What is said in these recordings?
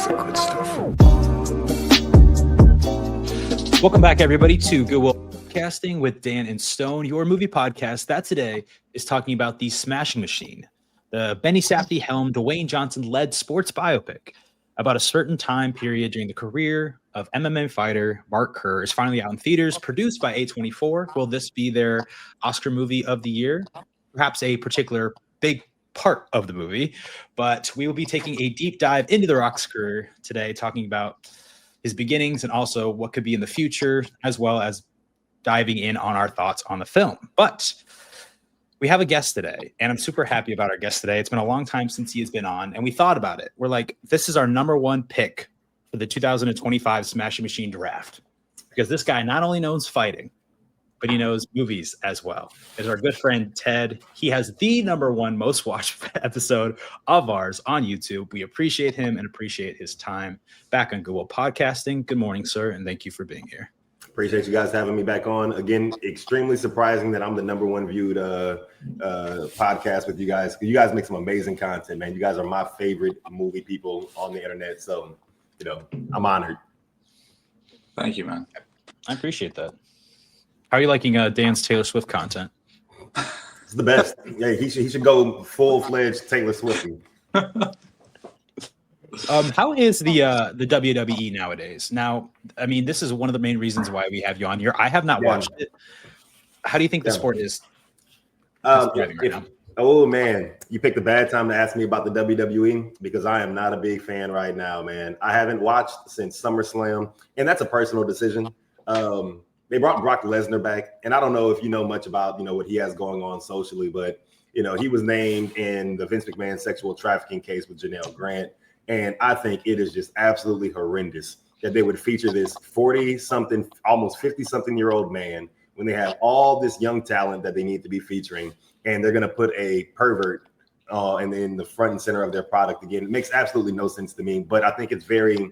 That's the good stuff. Welcome back, everybody, to Goodwill Podcasting with Dan and Stone, your movie podcast that today is talking about The Smashing Machine, the Benny Safdie-helmed, Dwayne Johnson-led sports biopic about a certain time period during the career of MMA fighter Mark Kerr is finally out in theaters, produced by A24. Will this be their Oscar movie of the year? Perhaps a particular big part of the movie, but we will be taking a deep dive into The Rock's career today, talking about his beginnings and also what could be in the future, as well as diving in on our thoughts on the film. But we have a guest today, and I'm super happy about our guest today. It's been a long time since he has been on, and we thought about it. We're like, this is our number one pick for the 2025 Smashing Machine draft, because this guy not only knows fighting, but he knows movies as well. Is our good friend Ted. He has the number one most watched episode of ours on YouTube. We appreciate him and appreciate his time back on Goodwill Podcasting. Good morning, sir, and thank you for being here. Appreciate you guys having me back on. Again, extremely surprising that I'm the number one viewed podcast with you guys. You guys make some amazing content, man. You guys are my favorite movie people on the internet. So, I'm honored. Thank you, man. I appreciate that. How are you liking Dan's Taylor Swift content? It's the best. Yeah, he should go full-fledged Taylor Swiftie. How is the WWE nowadays? Now, I mean, this is one of the main reasons why we have you on here. I have not watched it. How do you think the sport is? Oh man, you picked a bad time to ask me about the WWE because I am not a big fan right now, man. I haven't watched since SummerSlam, and that's a personal decision. They brought Brock Lesnar back, and I don't know if you know much about what he has going on socially, but he was named in the Vince McMahon sexual trafficking case with Janelle Grant. And I think it is just absolutely horrendous that they would feature this 40-something, almost 50-something-year-old man when they have all this young talent that they need to be featuring, and they're going to put a pervert and in the front and center of their product again. It makes absolutely no sense to me, but I think it's very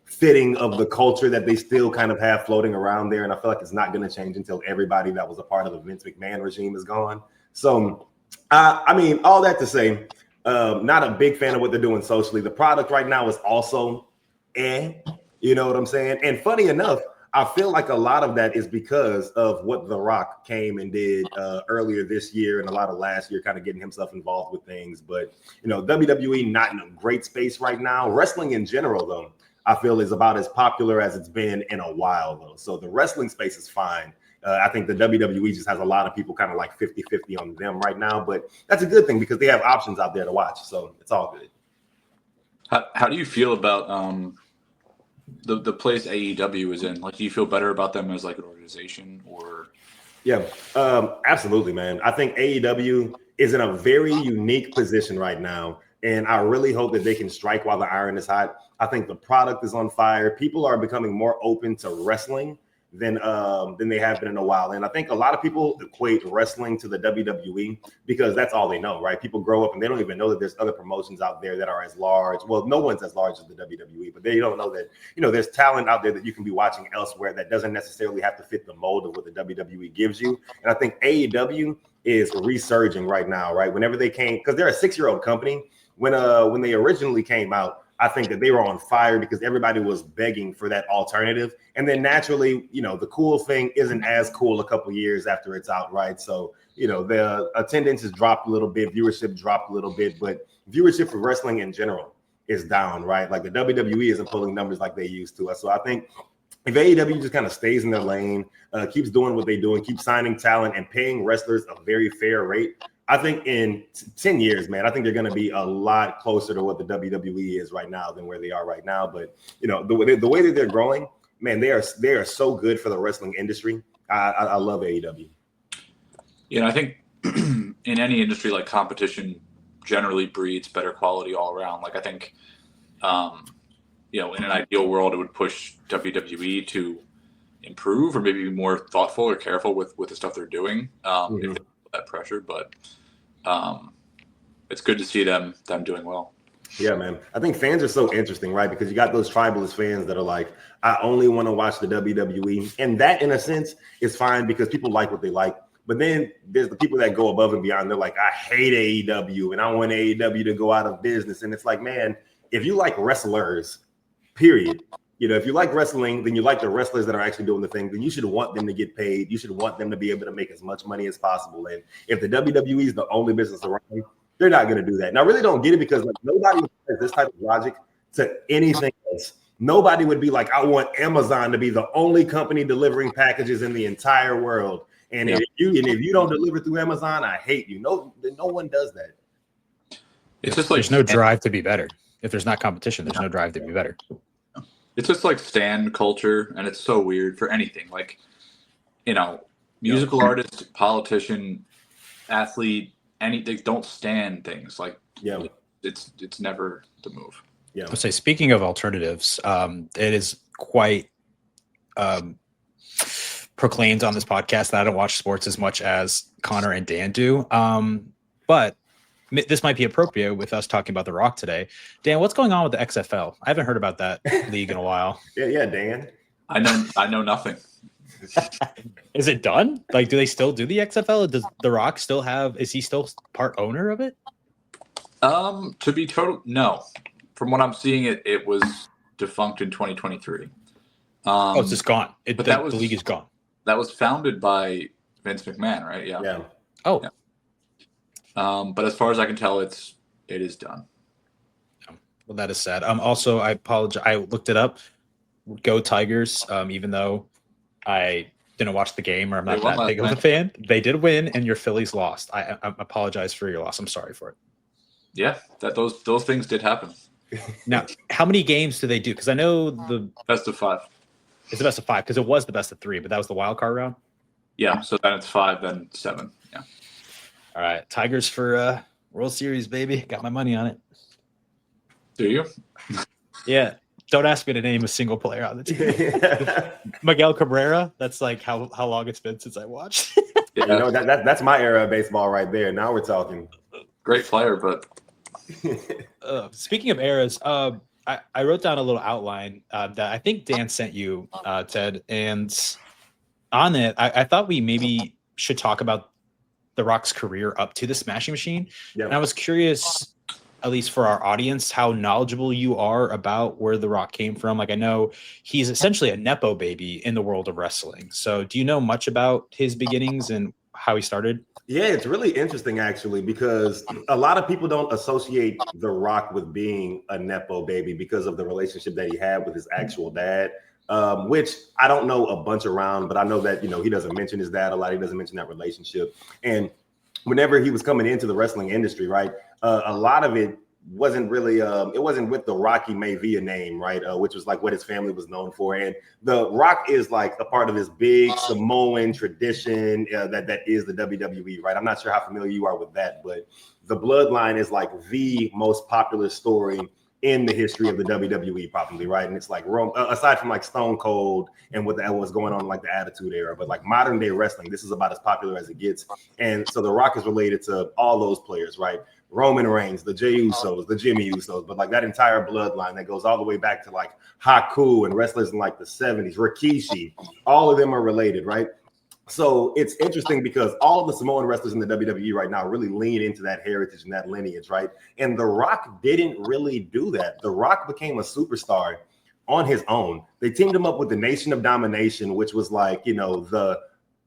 fitting of the culture that they still kind of have floating around there, and I feel like it's not going to change until everybody that was a part of the Vince McMahon regime is gone. So, I mean, all that to say, not a big fan of what they're doing socially. The product right now is also you know what I'm saying? And funny enough, I feel like a lot of that is because of what The Rock came and did earlier this year and a lot of last year, kind of getting himself involved with things. But, WWE not in a great space right now. Wrestling in general, though, I feel is about as popular as it's been in a while, though. So the wrestling space is fine. I think the WWE just has a lot of people kind of like 50-50 on them right now, but that's a good thing because they have options out there to watch. So it's all good. How do you feel about the place AEW is in? Like, do you feel better about them as like an organization or? Yeah, absolutely, man. I think AEW is in a very unique position right now. And I really hope that they can strike while the iron is hot. I think the product is on fire. People are becoming more open to wrestling than they have been in a while. And I think a lot of people equate wrestling to the WWE because that's all they know, right? People grow up and they don't even know that there's other promotions out there that are as large. Well, no one's as large as the WWE, but they don't know that, there's talent out there that you can be watching elsewhere that doesn't necessarily have to fit the mold of what the WWE gives you. And I think AEW is resurging right now, right? Whenever they came, because they're a 6-year-old company, when they originally came out, I think that they were on fire because everybody was begging for that alternative. And then naturally, the cool thing isn't as cool a couple years after it's out, right? So, the attendance has dropped a little bit, viewership dropped a little bit, but viewership for wrestling in general is down, right? Like the WWE isn't pulling numbers like they used to. So I think if AEW just kind of stays in their lane, keeps doing what they do and keeps signing talent and paying wrestlers a very fair rate, I think in 10 years, man, I think they're going to be a lot closer to what the WWE is right now than where they are right now. But, the way that they're growing, man, they are so good for the wrestling industry. I love AEW. I think in any industry, like, competition generally breeds better quality all around. Like, I think, in an ideal world, it would push WWE to improve or maybe be more thoughtful or careful with the stuff they're doing. If they feel that pressure, but it's good to see them doing well. Yeah, man. I think fans are so interesting, right? Because you got those tribalist fans that are like, I only want to watch the WWE. And that, in a sense, is fine because people like what they like. But then there's the people that go above and beyond. They're like, I hate AEW and I want AEW to go out of business. And it's like, man, if you like wrestlers, period. You know, if you like wrestling, then you like the wrestlers that are actually doing the thing, then you should want them to get paid. You should want them to be able to make as much money as possible. And if the WWE is the only business around, they're not going to do that. And I really don't get it because like nobody has this type of logic to anything else. Nobody would be like, I want Amazon to be the only company delivering packages in the entire world. And if you don't deliver through Amazon, I hate you. No one does that. It's just like there's no drive to be better. If there's not competition, there's no drive to be better. It's just like stan culture, and it's so weird for anything. Like, you know, musical artist, politician, athlete, they don't stand things. Like, it's never the move. Yeah. I'll say, speaking of alternatives, it is quite proclaimed on this podcast that I don't watch sports as much as Connor and Dan do. But this might be appropriate with us talking about The Rock today. Dan, what's going on with the XFL? I haven't heard about that league in a while. Yeah, Dan. I know nothing. Is it done? Like, do they still do the XFL? Does The Rock still have? Is he still part owner of it? To be total, no. From what I'm seeing, it was defunct in 2023. It's just gone. The league is gone. That was founded by Vince McMahon, right? Yeah. Yeah. Oh. Yeah. But as far as I can tell, it is done. Well, that is sad. Also, I apologize. I looked it up. Go Tigers. Even though I didn't watch the game or I'm not that big of a fan, they did win, and your Phillies lost. I apologize for your loss. I'm sorry for it. Yeah, those things did happen. Now, how many games do they do? Because I know the best of 5. It's the best of 5 because it was the best of 3, but that was the wild card round. Yeah, so then it's 5, then 7. Yeah. All right, Tigers for World Series, baby. Got my money on it. Do you? Yeah. Don't ask me to name a single player on the team. Miguel Cabrera. That's like how long it's been since I watched. Yeah. You know, that's my era of baseball right there. Now we're talking. Great player, but speaking of eras, I wrote down a little outline that I think Dan sent you, Ted, and on it, I thought we maybe should talk about The Rock's career up to the Smashing Machine. Yeah. And I was curious, at least for our audience, how knowledgeable you are about where The Rock came from. Like, I know he's essentially a Nepo baby in the world of wrestling. So do you know much about his beginnings and how he started? Yeah, it's really interesting, actually, because a lot of people don't associate The Rock with being a Nepo baby because of the relationship that he had with his actual dad, which I don't know a bunch around, but I know that, he doesn't mention his dad a lot. He doesn't mention that relationship. And whenever he was coming into the wrestling industry, right, a lot of it wasn't really it wasn't with the Rocky Maivia name, right, which was like what his family was known for. And The Rock is like a part of this big Samoan tradition that is the WWE, right? I'm not sure how familiar you are with that, but the bloodline is like the most popular story in the history of the WWE, probably, right? And it's like aside from like Stone Cold and what was going on in like the Attitude Era, but like modern day wrestling, this is about as popular as it gets. And so The Rock is related to all those players, right? Roman Reigns, the Jey Usos, the Jimmy Usos, but like that entire bloodline that goes all the way back to like Haku and wrestlers in like the 70s, Rikishi, all of them are related, right? So it's interesting because all of the Samoan wrestlers in the WWE right now really lean into that heritage and that lineage, right? And The Rock didn't really do that. The Rock became a superstar on his own. They teamed him up with the Nation of Domination, which was like,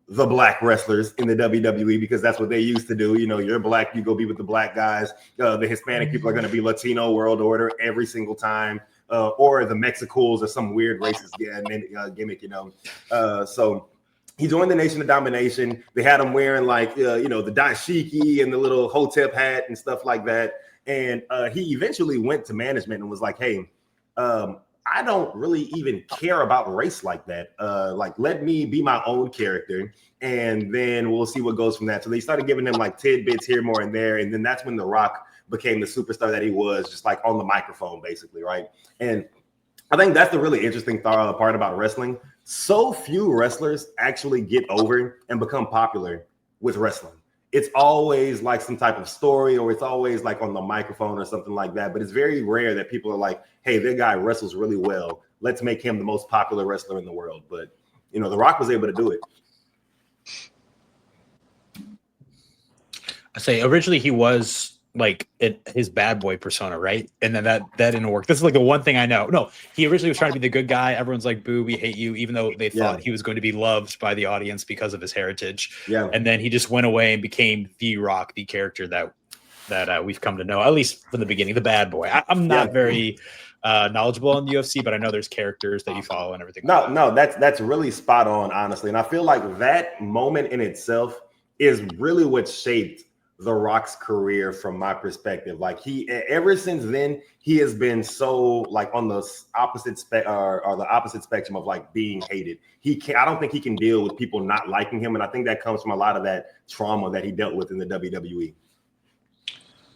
the black wrestlers in the WWE, because that's what they used to do. You're black, you go be with the black guys. The Hispanic people are going to be Latino World Order every single time, or the Mexicools or some weird racist gimmick, So he joined the Nation of Domination. They had him wearing like, the dashiki and the little hotep hat and stuff like that. And he eventually went to management and was like, hey, I don't really even care about race like that. Like, let me be my own character, and then we'll see what goes from that. So they started giving him like tidbits here, more and there. And then that's when The Rock became the superstar that he was, just like on the microphone, basically, right? And I think that's the really interesting part about wrestling. So few wrestlers actually get over and become popular with wrestling. It's always like some type of story, or it's always like on the microphone or something like that. But it's very rare that people are like, hey, that guy wrestles really well. Let's make him the most popular wrestler in the world. But, The Rock was able to do it. I say originally he was like his bad boy persona, right? And then that didn't work. This is like the one thing I know. No, he originally was trying to be the good guy. Everyone's like, boo, we hate you, even though they thought he was going to be loved by the audience because of his heritage. Yeah. And then he just went away and became the Rock, the character that we've come to know, at least from the beginning, the bad boy. I'm not very knowledgeable on the UFC, but I know there's characters that you follow and everything. No, that's really spot on, honestly. And I feel like that moment in itself is really what shaped The Rock's career from my perspective. Like ever since then, he has been so like on the opposite or the opposite spectrum of like being hated. I don't think he can deal with people not liking him. And I think that comes from a lot of that trauma that he dealt with in the WWE.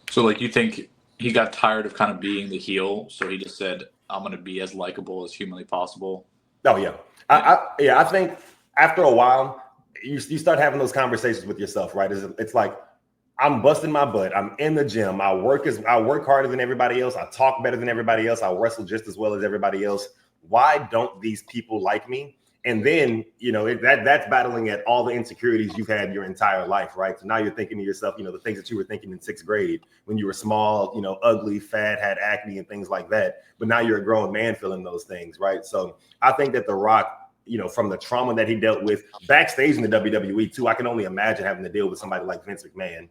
So like you think he got tired of kind of being the heel, so he just said, I'm going to be as likable as humanly possible. Oh, yeah. I think after a while, you start having those conversations with yourself, right? It's like, I'm busting my butt. I'm in the gym. I work harder than everybody else. I talk better than everybody else. I wrestle just as well as everybody else. Why don't these people like me? And then, that's battling at all the insecurities you've had your entire life, right? So now you're thinking to yourself, the things that you were thinking in sixth grade when you were small, ugly, fat, had acne and things like that. But now you're a grown man feeling those things, right? So I think that The Rock, from the trauma that he dealt with backstage in the WWE too, I can only imagine having to deal with somebody like Vince McMahon,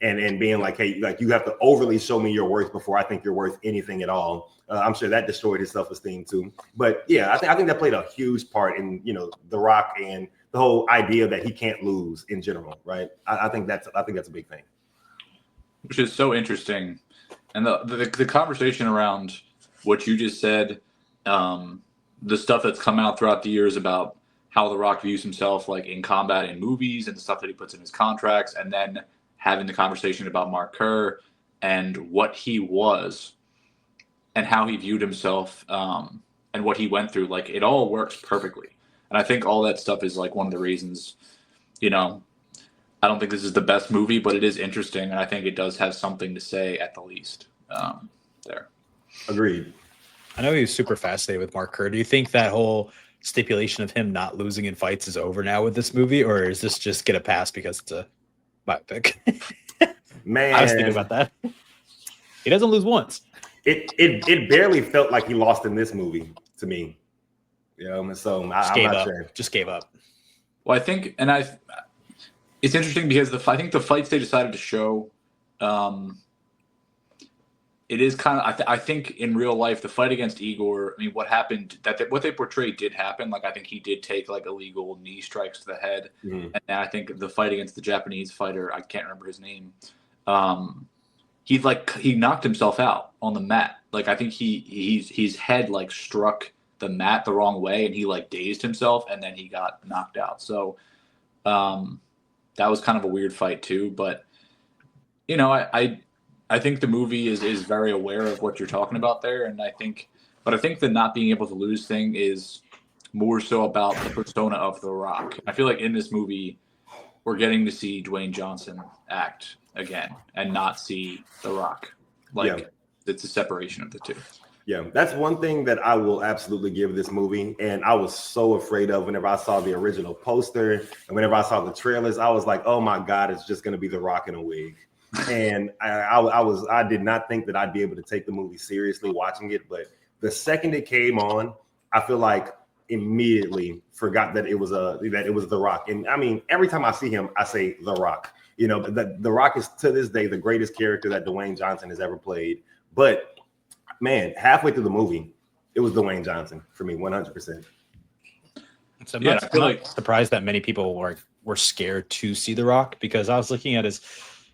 and being like, hey, like you have to overly show me your worth before I think you're worth anything at all. I'm sure that destroyed his self-esteem too. But yeah, I think that played a huge part in, The Rock and the whole idea that he can't lose in general, right? I think that's a big thing. Which is so interesting. And the conversation around what you just said, the stuff that's come out throughout the years about how The Rock views himself like in combat in movies and the stuff that he puts in his contracts, and then having the conversation about Mark Kerr and what he was and how he viewed himself and what he went through, like it all works perfectly. And I think all that stuff is like one of the reasons, I don't think this is the best movie, but it is interesting. And I think it does have something to say at the least there. Agreed. I know he was super fascinated with Mark Kerr. Do you think that whole stipulation of him not losing in fights is over now with this movie, or is this just get a pass because it's a biopic? Man, I was thinking about that. He doesn't lose once. It barely felt like he lost in this movie to me. So I'm not sure. Just gave up. Well, I think, it's interesting because I think the fights they decided to show, it is kind of, I think in real life, the fight against Igor, I mean, what happened, what they portrayed did happen. Like, I think he did take like illegal knee strikes to the head. Mm-hmm. And then I think the fight against the Japanese fighter, I can't remember his name. He knocked himself out on the mat. Like, I think his head like struck the mat the wrong way and he like dazed himself and then he got knocked out. So, that was kind of a weird fight too, but I think the movie is very aware of what you're talking about there. And I think the not being able to lose thing is more so about the persona of The Rock. I feel like in this movie, we're getting to see Dwayne Johnson act again and not see The Rock. It's a separation of the two. Yeah, that's one thing that I will absolutely give this movie. And I was so afraid of whenever I saw the original poster and whenever I saw the trailers, I was like, oh my God, it's just going to be The Rock in a wig. And I did not think that I'd be able to take the movie seriously watching it. But the second it came on, I feel like immediately forgot that it was The Rock. And I mean, every time I see him, I say The Rock. The Rock is to this day the greatest character that Dwayne Johnson has ever played. But man, halfway through the movie, it was Dwayne Johnson for me, 100%. So I'm not surprised that many people were scared to see The Rock, because I was looking at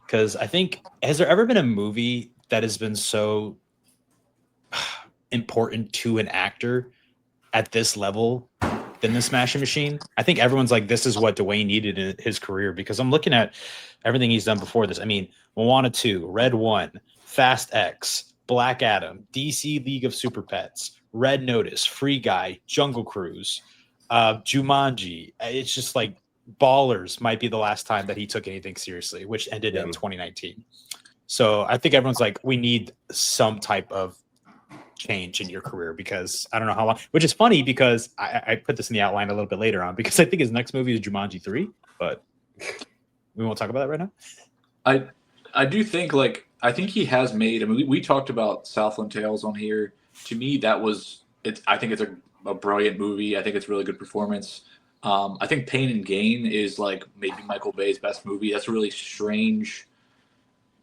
because I think, has there ever been a movie that has been so important to an actor at this level than the Smashing Machine? I think everyone's like, this is what Dwayne needed in his career, because I'm looking at everything he's done before this. I mean, Moana 2, Red 1, Fast X, Black Adam, DC League of Super Pets, Red Notice, Free Guy, Jungle Cruise, Jumanji. It's just like Ballers might be the last time that he took anything seriously, which ended in 2019. So I think everyone's like, we need some type of change in your career, because I don't know how long, which is funny because I put this in the outline a little bit later on, because I think his next movie is Jumanji 3, but we won't talk about that right now. I do think I think he has made. I mean, we talked about Southland Tales on here. To me, that was it's. I think it's a brilliant movie. I think it's a really good performance. I think Pain and Gain is like maybe Michael Bay's best movie. That's a really strange,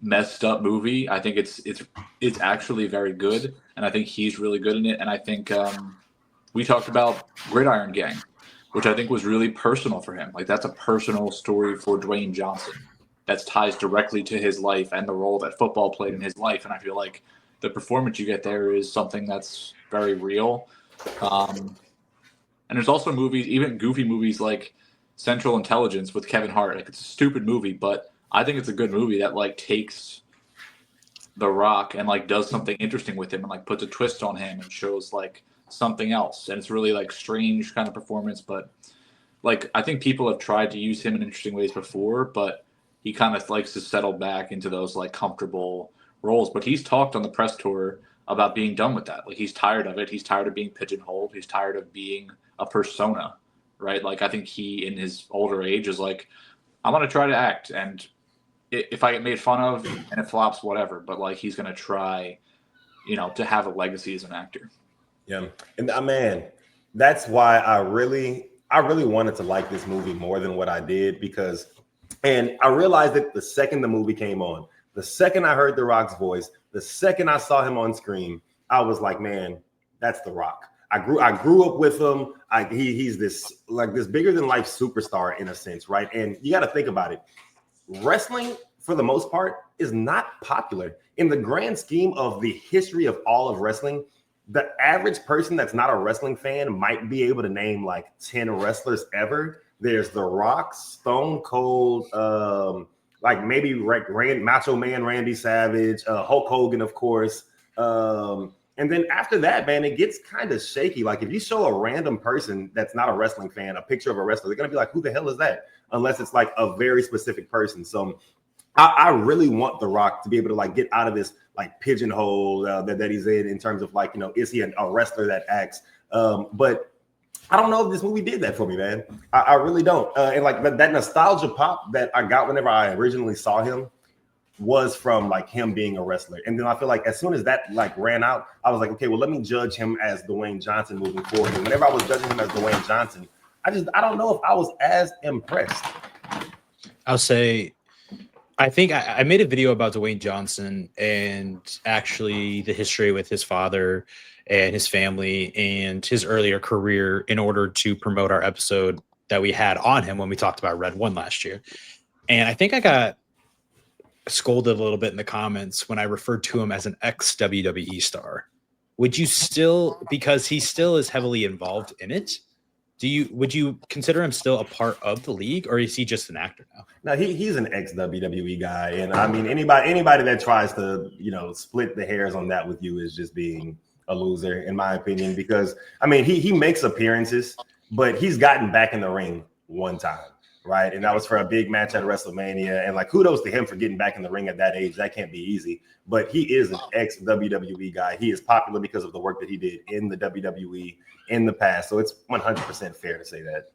messed up movie. I think it's actually very good, and I think he's really good in it. And I think we talked about Gridiron Gang, which I think was really personal for him. Like that's a personal story for Dwayne Johnson that ties directly to his life and the role that football played in his life. And I feel like the performance you get there is something that's very real. And there's also movies, even goofy movies like Central Intelligence with Kevin Hart. Like it's a stupid movie, but I think it's a good movie that like takes The Rock and like does something interesting with him and like puts a twist on him and shows like something else. And it's really like strange kind of performance, but like I think people have tried to use him in interesting ways before, but he kind of likes to settle back into those like comfortable roles. But he's talked on the press tour about being done with that. Like he's tired of it. He's tired of being pigeonholed. He's tired of being a persona, right? Like I think he in his older age is like, I'm going to try to act. And if I get made fun of and it flops, whatever, but like he's going to try, to have a legacy as an actor. Yeah. And man, that's why I really wanted to like this movie more than what I did and I realized that the second the movie came on, the second I heard The Rock's voice, the second I saw him on screen, I was like, man, that's The Rock. I grew up with him. He's this bigger than life superstar in a sense, right? And you got to think about it. Wrestling, for the most part, is not popular in the grand scheme of the history of all of wrestling. The average person that's not a wrestling fan might be able to name like 10 wrestlers ever. There's The Rock, Stone Cold, like maybe Macho Man Randy Savage, Hulk Hogan, of course. And then after that, man, it gets kind of shaky. Like if you show a random person that's not a wrestling fan a picture of a wrestler, they're going to be like, who the hell is that? Unless it's like a very specific person. So I really want The Rock to be able to like get out of this like pigeonhole that he's in terms of like, is he a wrestler that acts? But I don't know if this movie did that for me, man. I really don't. And like that nostalgia pop that I got whenever I originally saw him was from like him being a wrestler. And then I feel like as soon as that like ran out, I was like, okay, well, let me judge him as Dwayne Johnson moving forward. And whenever I was judging him as Dwayne Johnson, I don't know if I was as impressed. I'll say, I think I made a video about Dwayne Johnson and actually the history with his father and his family and his earlier career in order to promote our episode that we had on him when we talked about Red One last year. And I think I got scolded a little bit in the comments when I referred to him as an ex-WWE star. Would you still, because he still is heavily involved in it, would you consider him still a part of the league, or is he just an actor now? No, he's an ex-WWE guy. And I mean, anybody that tries to, split the hairs on that with you is just being a loser, in my opinion, because I mean, he makes appearances, but he's gotten back in the ring one time, right? And that was for a big match at WrestleMania. And like, kudos to him for getting back in the ring at that age. That can't be easy, but he is an ex-WWE guy. He is popular because of the work that he did in the WWE in the past. So it's 100% fair to say that.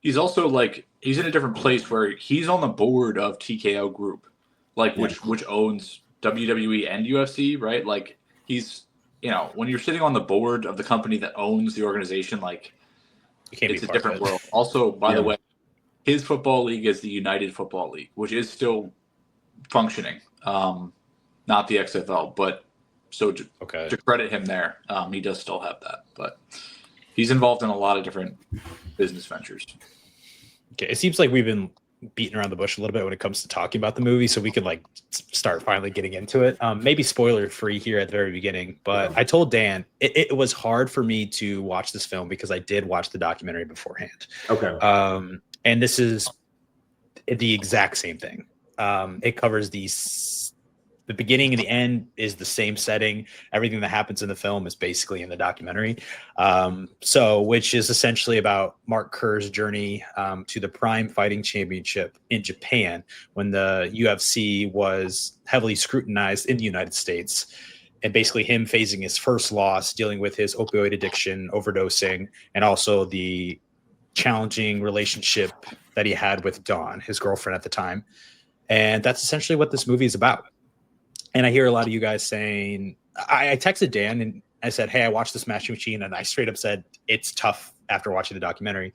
He's also like, he's in a different place where he's on the board of TKO Group, like which owns WWE and UFC, right? Like he's, when you're sitting on the board of the company that owns the organization, like it's a different world. Also, by the way, his football league is the United Football League, which is still functioning, not the XFL, but so to credit him there, he does still have that, but he's involved in a lot of different business ventures. Okay, it seems like we've been beating around the bush a little bit when it comes to talking about the movie, so we could like start finally getting into it. Maybe spoiler free here at the very beginning, but I told Dan it was hard for me to watch this film because I did watch the documentary beforehand. Okay. And this is the exact same thing. It covers the beginning and the end is the same setting. Everything that happens in the film is basically in the documentary. Which is essentially about Mark Kerr's journey to the Prime Fighting Championship in Japan when the UFC was heavily scrutinized in the United States. And basically him facing his first loss, dealing with his opioid addiction, overdosing, and also the challenging relationship that he had with Dawn, his girlfriend at the time. And that's essentially what this movie is about. And I hear a lot of you guys saying, I texted Dan and I said, hey, I watched the Smashing Machine, and I straight up said it's tough after watching the documentary.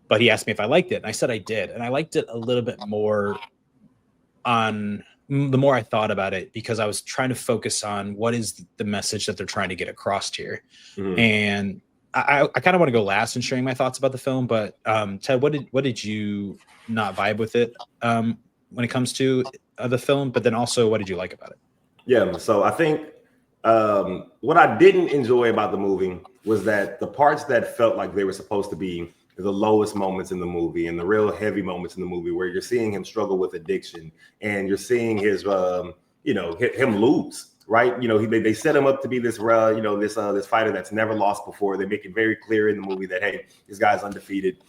But he asked me if I liked it, and I said I did. And I liked it a little bit more on the more I thought about it, because I was trying to focus on what is the message that they're trying to get across here. And I kind of want to go last in sharing my thoughts about the film, but Ted, what did you not vibe with it when it comes to the film? But then also, what did you like about it? Yeah, so I think what I didn't enjoy about the movie was that the parts that felt like they were supposed to be the lowest moments in the movie and the real heavy moments in the movie, where you're seeing him struggle with addiction and you're seeing his, him lose, right? They set him up to be this fighter that's never lost before. They make it very clear in the movie that, hey, this guy's undefeated.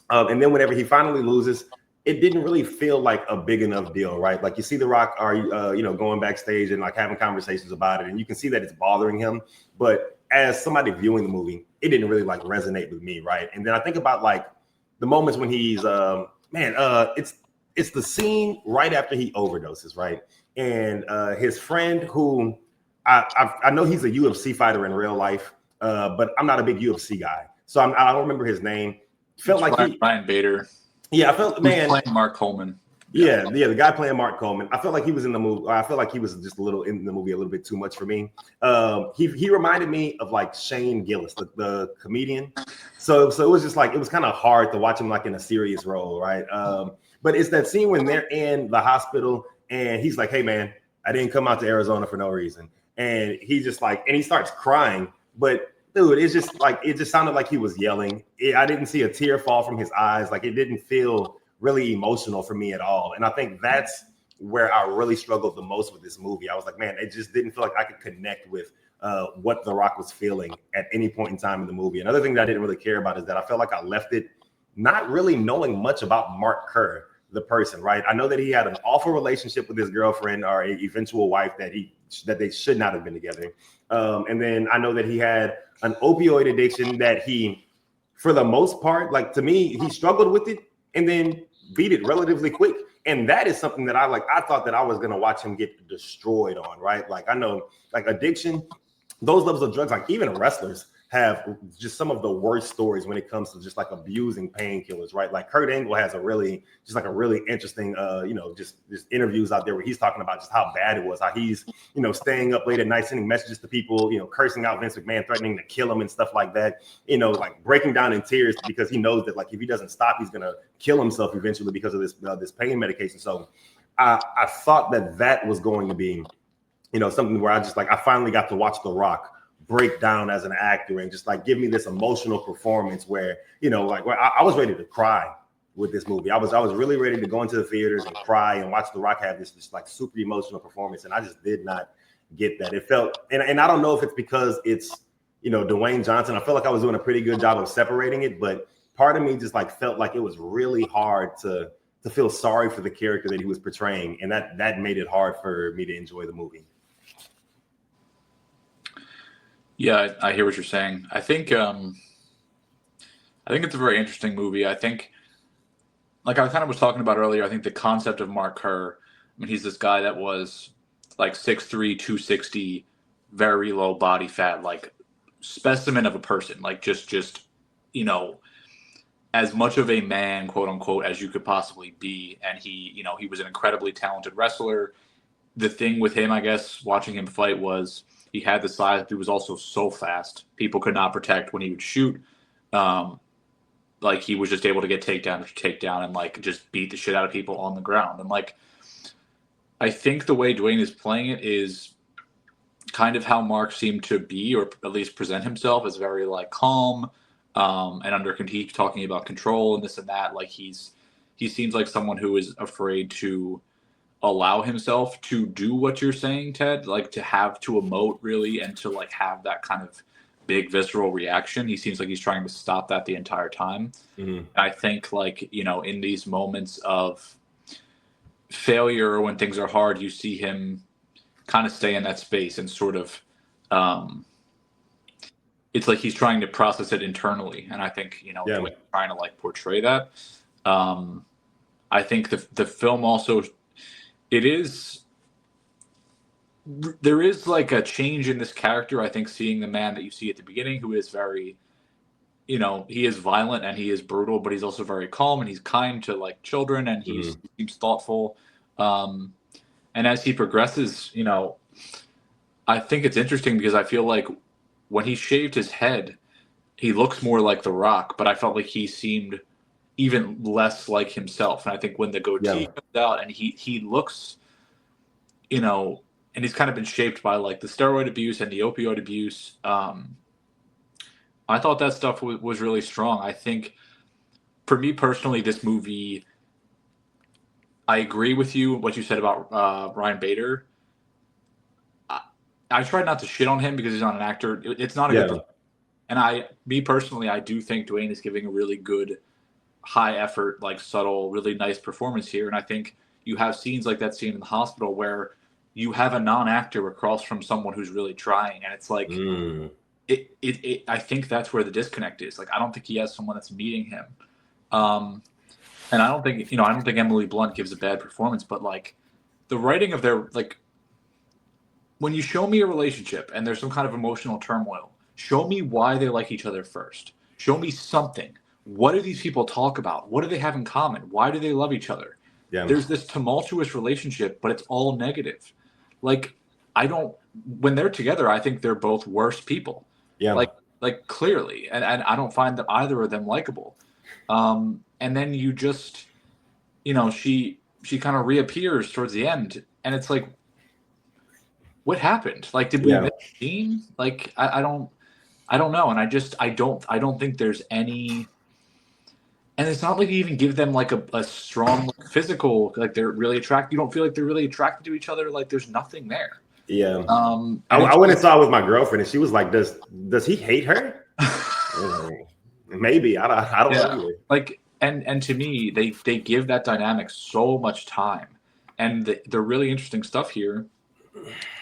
And then whenever he finally loses, it didn't really feel like a big enough deal, right? Like you see The Rock going backstage and like having conversations about it, and you can see that it's bothering him. But as somebody viewing the movie, it didn't really like resonate with me, right? And then I think about like the moments when he's it's the scene right after he overdoses, right? And his friend, who I know he's a UFC fighter in real life, but I'm not a big UFC guy, so I don't remember his name. Felt like Ryan Bader. Yeah, I felt playing Mark Coleman. Yeah, the guy playing Mark Coleman. I felt like he was in the movie. I felt like he was just a little bit too much for me. He reminded me of like Shane Gillis, the comedian. So it was just like, it was kind of hard to watch him like in a serious role, right? But it's that scene when they're in the hospital and he's like, "Hey man, I didn't come out to Arizona for no reason," and he just like, and he starts crying, but. Dude, it just sounded like he was yelling. I didn't see a tear fall from his eyes. Like, it didn't feel really emotional for me at all. And I think that's where I really struggled the most with this movie. I was like, man, it just didn't feel like I could connect with what The Rock was feeling at any point in time in the movie. Another thing that I didn't really care about is that I felt like I left it not really knowing much about Mark Kerr, the person, right? I know that he had an awful relationship with his girlfriend or an eventual wife that they should not have been together. And then I know that he had an opioid addiction that he, for the most part, like to me, he struggled with it and then beat it relatively quick. And that is something that I thought that I was going to watch him get destroyed on, right? Like I know like addiction, those levels of drugs, like even wrestlers have just some of the worst stories when it comes to just like abusing painkillers, right? Like Kurt Angle has a really interesting, just interviews out there where he's talking about just how bad it was, how he's, staying up late at night, sending messages to people, cursing out Vince McMahon, threatening to kill him and stuff like that, like breaking down in tears because he knows that like if he doesn't stop, he's going to kill himself eventually because of this pain medication. So I thought that was going to be, something where I finally got to watch The Rock break down as an actor and just like give me this emotional performance where I was ready to cry with this movie. I was really ready to go into the theaters and cry and watch The Rock have this like super emotional performance, and I just did not get that. It felt and I don't know if it's because it's Dwayne Johnson. I felt like I was doing a pretty good job of separating it, but part of me just like felt like it was really hard to feel sorry for the character that he was portraying, and that made it hard for me to enjoy the movie. Yeah, I hear what you're saying. I think it's a very interesting movie. I think, like I kind of was talking about earlier, I think the concept of Mark Kerr, I mean, he's this guy that was like 6'3", 260, very low body fat, like specimen of a person, like just as much of a man, quote unquote, as you could possibly be. And he was an incredibly talented wrestler. The thing with him, I guess, watching him fight was, he had the size, but he was also so fast. People could not protect when he would shoot. Like he was just able to get takedown after takedown and like just beat the shit out of people on the ground. And like, I think the way Dwayne is playing it is kind of how Mark seemed to be, or at least present himself, as very like calm and under. He's talking about control and this and that. Like he seems like someone who is afraid to allow himself to do what you're saying, Ted, like to emote really and to like have that kind of big visceral reaction. He seems like he's trying to stop that the entire time. Mm-hmm. I think like, in these moments of failure or when things are hard, you see him kind of stay in that space and sort of it's like he's trying to process it internally. And I think, trying to like portray that. I think the film also it is. There is like a change in this character. I think seeing the man that you see at the beginning, who is very, he is violent and he is brutal, but he's also very calm and he's kind to like children and he seems thoughtful. And as he progresses, I think it's interesting because I feel like when he shaved his head, he looks more like The Rock, but I felt like he seemed even less like himself. And I think when the goatee comes out and he looks, and he's kind of been shaped by like the steroid abuse and the opioid abuse. I thought that stuff was really strong. I think for me personally, this movie, I agree with you, what you said about Ryan Bader. I tried not to shit on him because he's not an actor. It's not a good. And I do think Dwayne is giving a really good, high effort, like subtle, really nice performance here. And I think you have scenes like that scene in the hospital where you have a non-actor across from someone who's really trying, and it's like I think that's where the disconnect is. Like I don't think he has someone that's meeting him, and I don't think Emily Blunt gives a bad performance, but like the writing of their like when you show me a relationship and there's some kind of emotional turmoil, show me why they like each other first. Show me something. What do these people talk about? What do they have in common? Why do they love each other? Yeah. There's this tumultuous relationship, but it's all negative. Like when they're together, I think they're both worse people. Yeah. Like clearly. And I don't find that either of them likable. And then you just, she kind of reappears towards the end and it's like, what happened? Like, did we miss a scene? Like, I don't know. And I don't think there's any, and it's not like you even give them like a strong physical, like they're really attracted. You don't feel like they're really attracted to each other. Like there's nothing there. Yeah. I went and saw it with my girlfriend and she was like, does he hate her? Maybe. I don't know. Like, and to me, they give that dynamic so much time and the really interesting stuff here.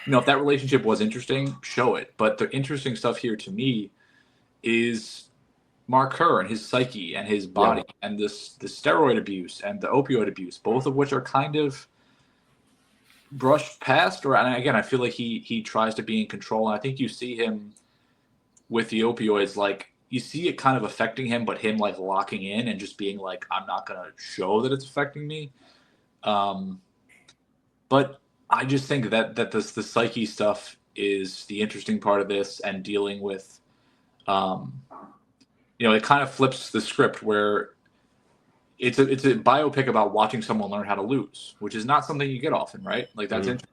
If that relationship was interesting, show it. But the interesting stuff here to me is Mark Kerr and his psyche and his body and the steroid abuse and the opioid abuse, both of which are kind of brushed past. And again, I feel like he tries to be in control. And I think you see him with the opioids, like you see it kind of affecting him, but him like locking in and just being like, I'm not going to show that it's affecting me. But I just think that the psyche stuff is the interesting part of this and dealing with, it kind of flips the script where it's a biopic about watching someone learn how to lose, which is not something you get often, right? Like that's interesting.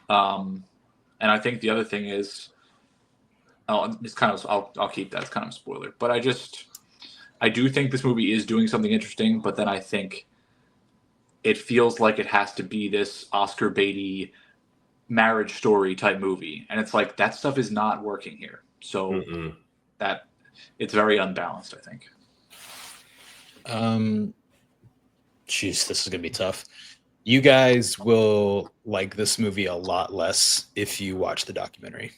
And I think the other thing is, it's kind of, I'll keep that. It's kind of a spoiler, but I do think this movie is doing something interesting, but then I think it feels like it has to be this Oscar Beatty marriage story type movie. And it's like, that stuff is not working here. So that it's very unbalanced, I think. Jeez, this is going to be tough. You guys will like this movie a lot less if you watch the documentary.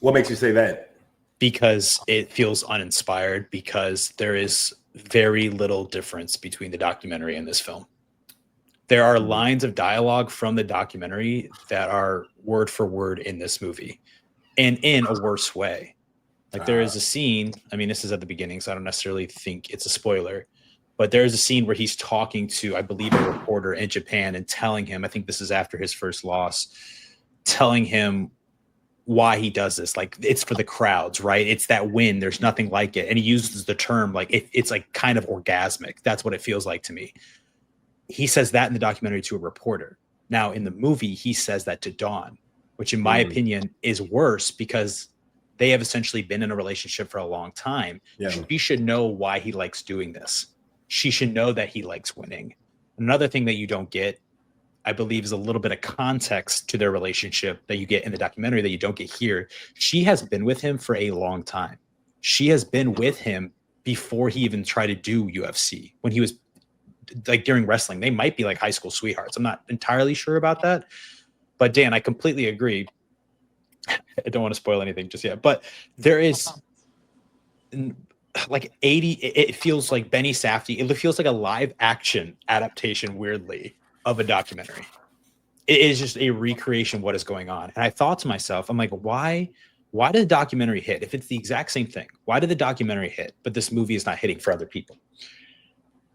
What makes you say that? Because it feels uninspired, because there is very little difference between the documentary and this film. There are lines of dialogue from the documentary that are word for word in this movie, and in a worse way. Like there is a scene, I mean, this is at the beginning, so I don't necessarily think it's a spoiler, but there is a scene where he's talking to, I believe, a reporter in Japan and telling him, I think this is after his first loss, telling him why he does this. Like it's for the crowds, right? It's that win. There's nothing like it. And he uses the term like it's like kind of orgasmic. That's what it feels like to me. He says that in the documentary to a reporter. Now in the movie, he says that to Dawn, which in my opinion is worse because they have essentially been in a relationship for a long time. Yeah. She should know why he likes doing this. She should know that he likes winning. Another thing that you don't get, I believe, is a little bit of context to their relationship that you get in the documentary that you don't get here. She has been with him for a long time. She has been with him before he even tried to do UFC. When he was like during wrestling, they might be like high school sweethearts. I'm not entirely sure about that, but Dan, I completely agree. I don't want to spoil anything just yet, but there is like 80, it feels like Benny Safdie. It feels like a live action adaptation, weirdly, of a documentary. it is just a recreation of what is going on. And I thought to myself, I'm like, why did the documentary hit? If it's the exact same thing, why did the documentary hit, but this movie is not hitting for other people?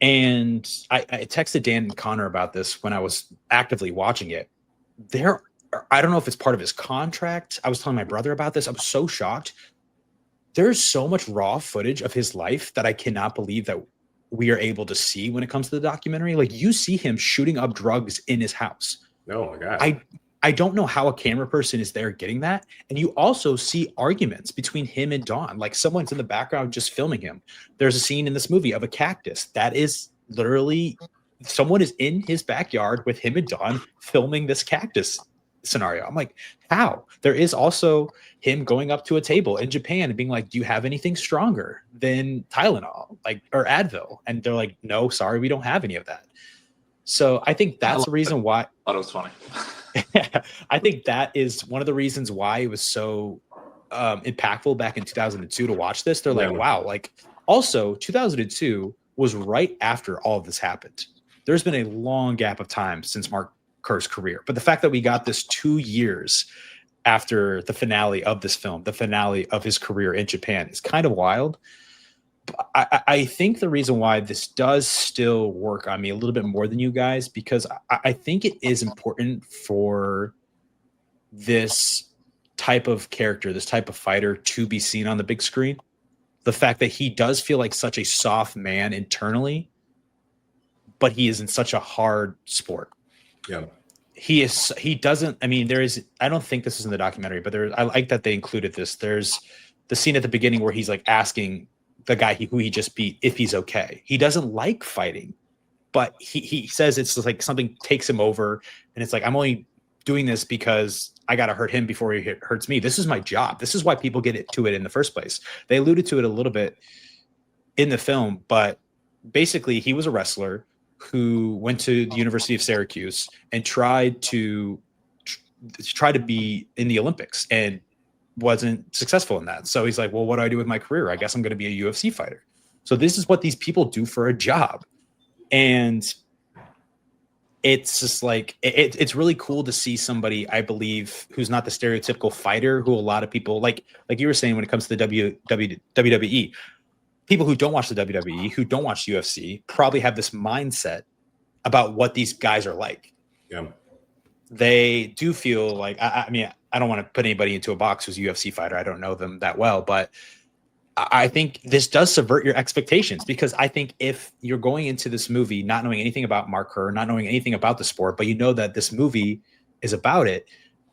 And I texted Dan and Connor about this when I was actively watching it. I don't know if it's part of his contract. I was telling my brother about this. I was so shocked. There's so much raw footage of his life that I cannot believe that we are able to see when it comes to the documentary. Like, you see him shooting up drugs in his house. Oh my God. I don't know how a camera person is there getting that. And you also see arguments between him and Dawn. Like, someone's in the background just filming him. There's a scene in this movie of a cactus that is literally someone is in his backyard with him and Dawn filming this cactus scenario. I'm like, how? There is also him going up to a table in Japan and being like, do you have anything stronger than Tylenol, like, or Advil? And they're like, no, sorry, we don't have any of that. So I think that's the reason why. I thought it was funny. I think that is one of the reasons why it was so impactful back in 2002 to watch this. They're like, wow. Like, also 2002 was right after all of this happened. There's been a long gap of time since Mark Kerr's career, but the fact that we got this 2 years after the finale of this film, the finale of his career in Japan, is kind of wild. I think the reason why this does still work on me a little bit more than you guys, because I think it is important for this type of character, this type of fighter, to be seen on the big screen. The fact that he does feel like such a soft man internally, but he is in such a hard sport. Yeah. He doesn't, I mean, I don't think this is in the documentary, but I like that they included this. There's the scene at the beginning where he's like asking the guy who he just beat if he's okay. He doesn't like fighting, but he says it's like something takes him over, and it's like, I'm only doing this because I got to hurt him before he hurts me. This is my job. This is why people get to it in the first place. They alluded to it a little bit in the film, but basically he was a wrestler who went to the University of Syracuse and tried to be in the Olympics and wasn't successful in that. So he's like, well, what do I do with my career? I guess I'm going to be a UFC fighter. So this is what these people do for a job. And it's just like, it's really cool to see somebody, I believe, who's not the stereotypical fighter, who a lot of people, like you were saying, when it comes to the WWE, people who don't watch the WWE, who don't watch UFC, probably have this mindset about what these guys are like. Yeah. They do feel like, I mean, I don't want to put anybody into a box who's a UFC fighter. I don't know them that well, but I think this does subvert your expectations, because I think if you're going into this movie not knowing anything about Mark Kerr, not knowing anything about the sport, but you know that this movie is about it,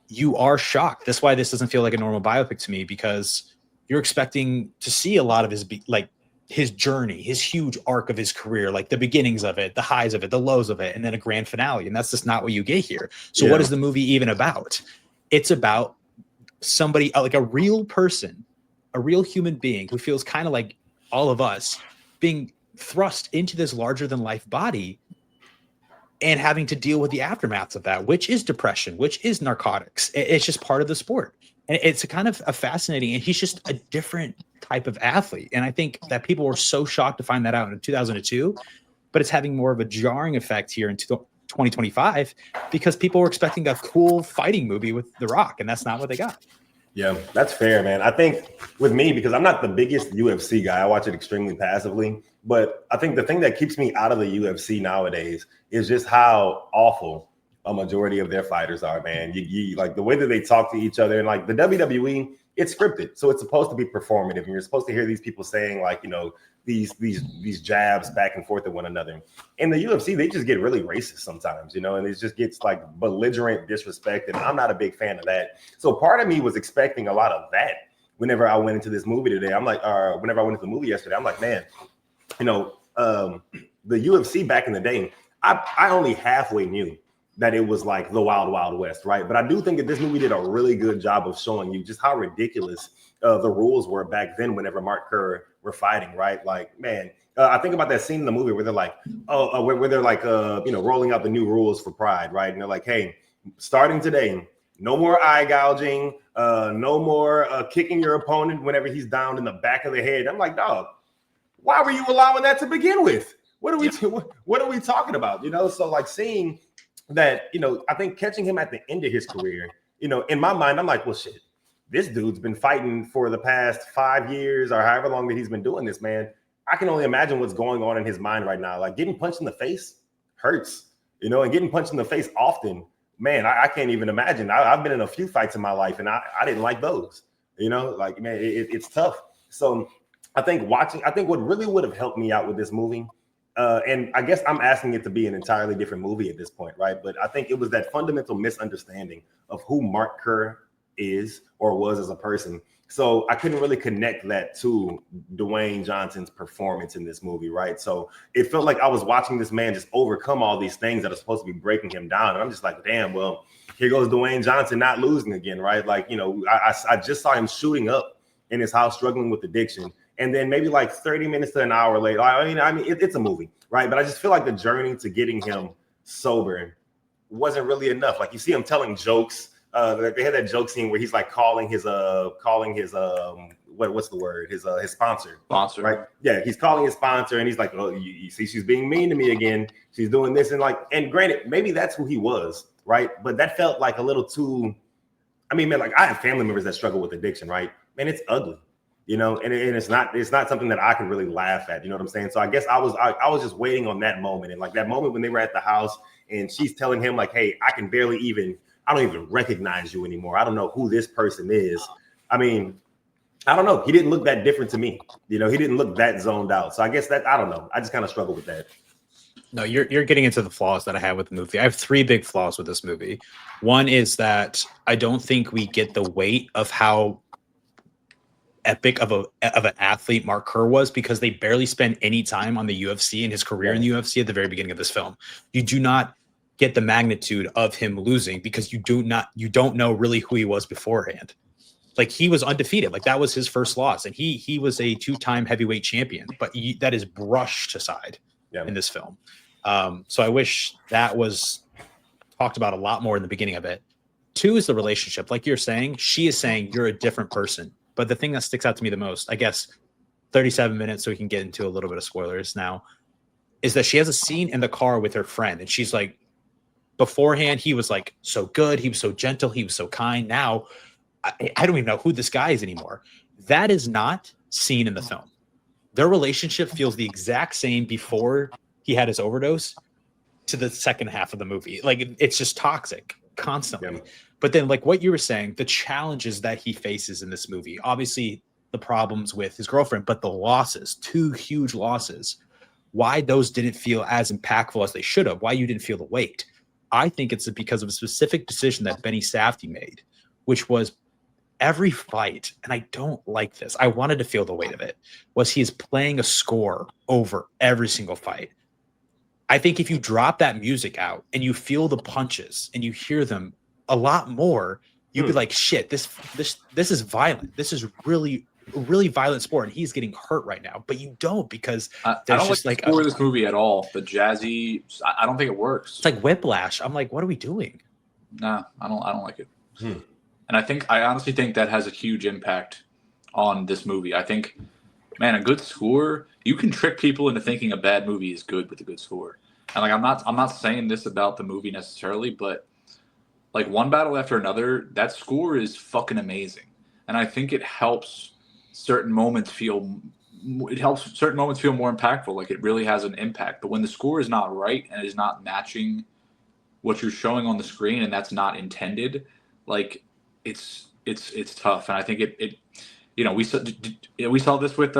you are shocked. That's why this doesn't feel like a normal biopic to me, because you're expecting to see a lot of his journey, his huge arc of his career, like the beginnings of it, the highs of it, the lows of it, and then a grand finale. And that's just not what you get here. So what is the movie even about? It's about somebody, like a real person, a real human being who feels kind of like all of us, being thrust into this larger than life body and having to deal with the aftermaths of that, which is depression, which is narcotics. It's just part of the sport. And it's a kind of a fascinating, and he's just a different type of athlete. And I think that people were so shocked to find that out in 2002, but it's having more of a jarring effect here in 2025, because people were expecting a cool fighting movie with The Rock, and that's not what they got. Yeah, that's fair, man. I think with me, because I'm not the biggest UFC guy, I watch it extremely passively, but I think the thing that keeps me out of the UFC nowadays is just how awful a majority of their fighters are, man. You like the way that they talk to each other, and like the WWE, it's scripted, so it's supposed to be performative, and you're supposed to hear these people saying, like, you know, these jabs back and forth at one another. In the UFC, they just get really racist sometimes, you know, and it just gets like belligerent disrespect, and I'm not a big fan of that. So part of me was expecting a lot of that whenever I went into this movie today. I'm like, whenever I went into the movie yesterday, I'm like, man, you know, the UFC back in the day, I only halfway knew that it was like the Wild Wild West, right? But I do think that this movie did a really good job of showing you just how ridiculous the rules were back then whenever Mark Kerr were fighting, right? Like, man, I think about that scene in the movie where they're like, where they're like, you know, rolling out the new rules for Pride, right? And they're like, hey, starting today, no more eye gouging, no more kicking your opponent whenever he's down in the back of the head. I'm like, dog, why were you allowing that to begin with? What are we talking about? You know, so like seeing that, I think catching him at the end of his career, in my mind, I'm like, well, shit, this dude's been fighting for the past 5 years or however long that he's been doing this, man. I can only imagine what's going on in his mind right now. Like getting punched in the face hurts, and getting punched in the face often, man, I can't even imagine. I've been in a few fights in my life and I didn't like those, like, man, it's tough. So I think what really would have helped me out with this movie, and I guess I'm asking it to be an entirely different movie at this point, right? But I think it was that fundamental misunderstanding of who Mark Kerr is or was as a person. So I couldn't really connect that to Dwayne Johnson's performance in this movie, right? So it felt like I was watching this man just overcome all these things that are supposed to be breaking him down. And I'm just like, damn, well, here goes Dwayne Johnson not losing again, right? Like, I just saw him shooting up in his house, struggling with addiction. And then maybe like 30 minutes to an hour later, it's a movie, right? But I just feel like the journey to getting him sober wasn't really enough. Like you see him telling jokes. They had that joke scene where he's like calling his what's the word? His sponsor. Sponsor. Right? Yeah, he's calling his sponsor and he's like, oh, you see, she's being mean to me again. She's doing this. And granted, maybe that's who he was, right? But that felt like a little too, man, like I have family members that struggle with addiction, right? Man, it's ugly. And it's not something that I can really laugh at. You know what I'm saying? So I guess I was just waiting on that moment. And like that moment when they were at the house and she's telling him like, hey, I don't even recognize you anymore. I don't know who this person is. I don't know. He didn't look that different to me. He didn't look that zoned out. So I guess I don't know. I just kind of struggle with that. No, you're getting into the flaws that I have with the movie. I have 3 big flaws with this movie. One is that I don't think we get the weight of how epic of an athlete Mark Kerr was, because they barely spend any time on the UFC and his career in the UFC at the very beginning of this film. You do not get the magnitude of him losing because you don't know really who he was beforehand. Like he was undefeated. Like that was his first loss, and he was a 2-time heavyweight champion, but that is brushed aside in this film. So I wish that was talked about a lot more in the beginning of it. 2 is the relationship. Like you're saying, she is saying you're a different person. But the thing that sticks out to me the most, I guess 37 minutes, so we can get into a little bit of spoilers now, is that she has a scene in the car with her friend. And she's like, beforehand, he was like so good. He was so gentle. He was so kind. Now, I don't even know who this guy is anymore. That is not seen in the film. Their relationship feels the exact same before he had his overdose to the second half of the movie. Like it's just toxic constantly. Yeah. But then like what you were saying, the challenges that he faces in this movie, obviously the problems with his girlfriend, but the losses, 2 huge losses, why those didn't feel as impactful as they should have, why you didn't feel the weight. I think it's because of a specific decision that Benny Safdie made, which was every fight, and I don't like this, I wanted to feel the weight of it, was he is playing a score over every single fight. I think if you drop that music out and you feel the punches and you hear them a lot more, you'd be like, shit, this is violent. This is really violent sport, and he's getting hurt right now. But you don't, because there's I don't just like the score of this movie at all. The jazzy, I don't think it works. It's like Whiplash. I'm like, what are we doing? Nah, I don't like it. And I honestly think that has a huge impact on this movie. I think, man, a good score, you can trick people into thinking a bad movie is good with a good score. And like I'm not saying this about the movie necessarily, but like One Battle After Another, that score is fucking amazing. And I think it helps certain moments feel more impactful. Like it really has an impact. But when the score is not right and is not matching what you're showing on the screen, and that's not intended, like it's tough. And I think we saw this with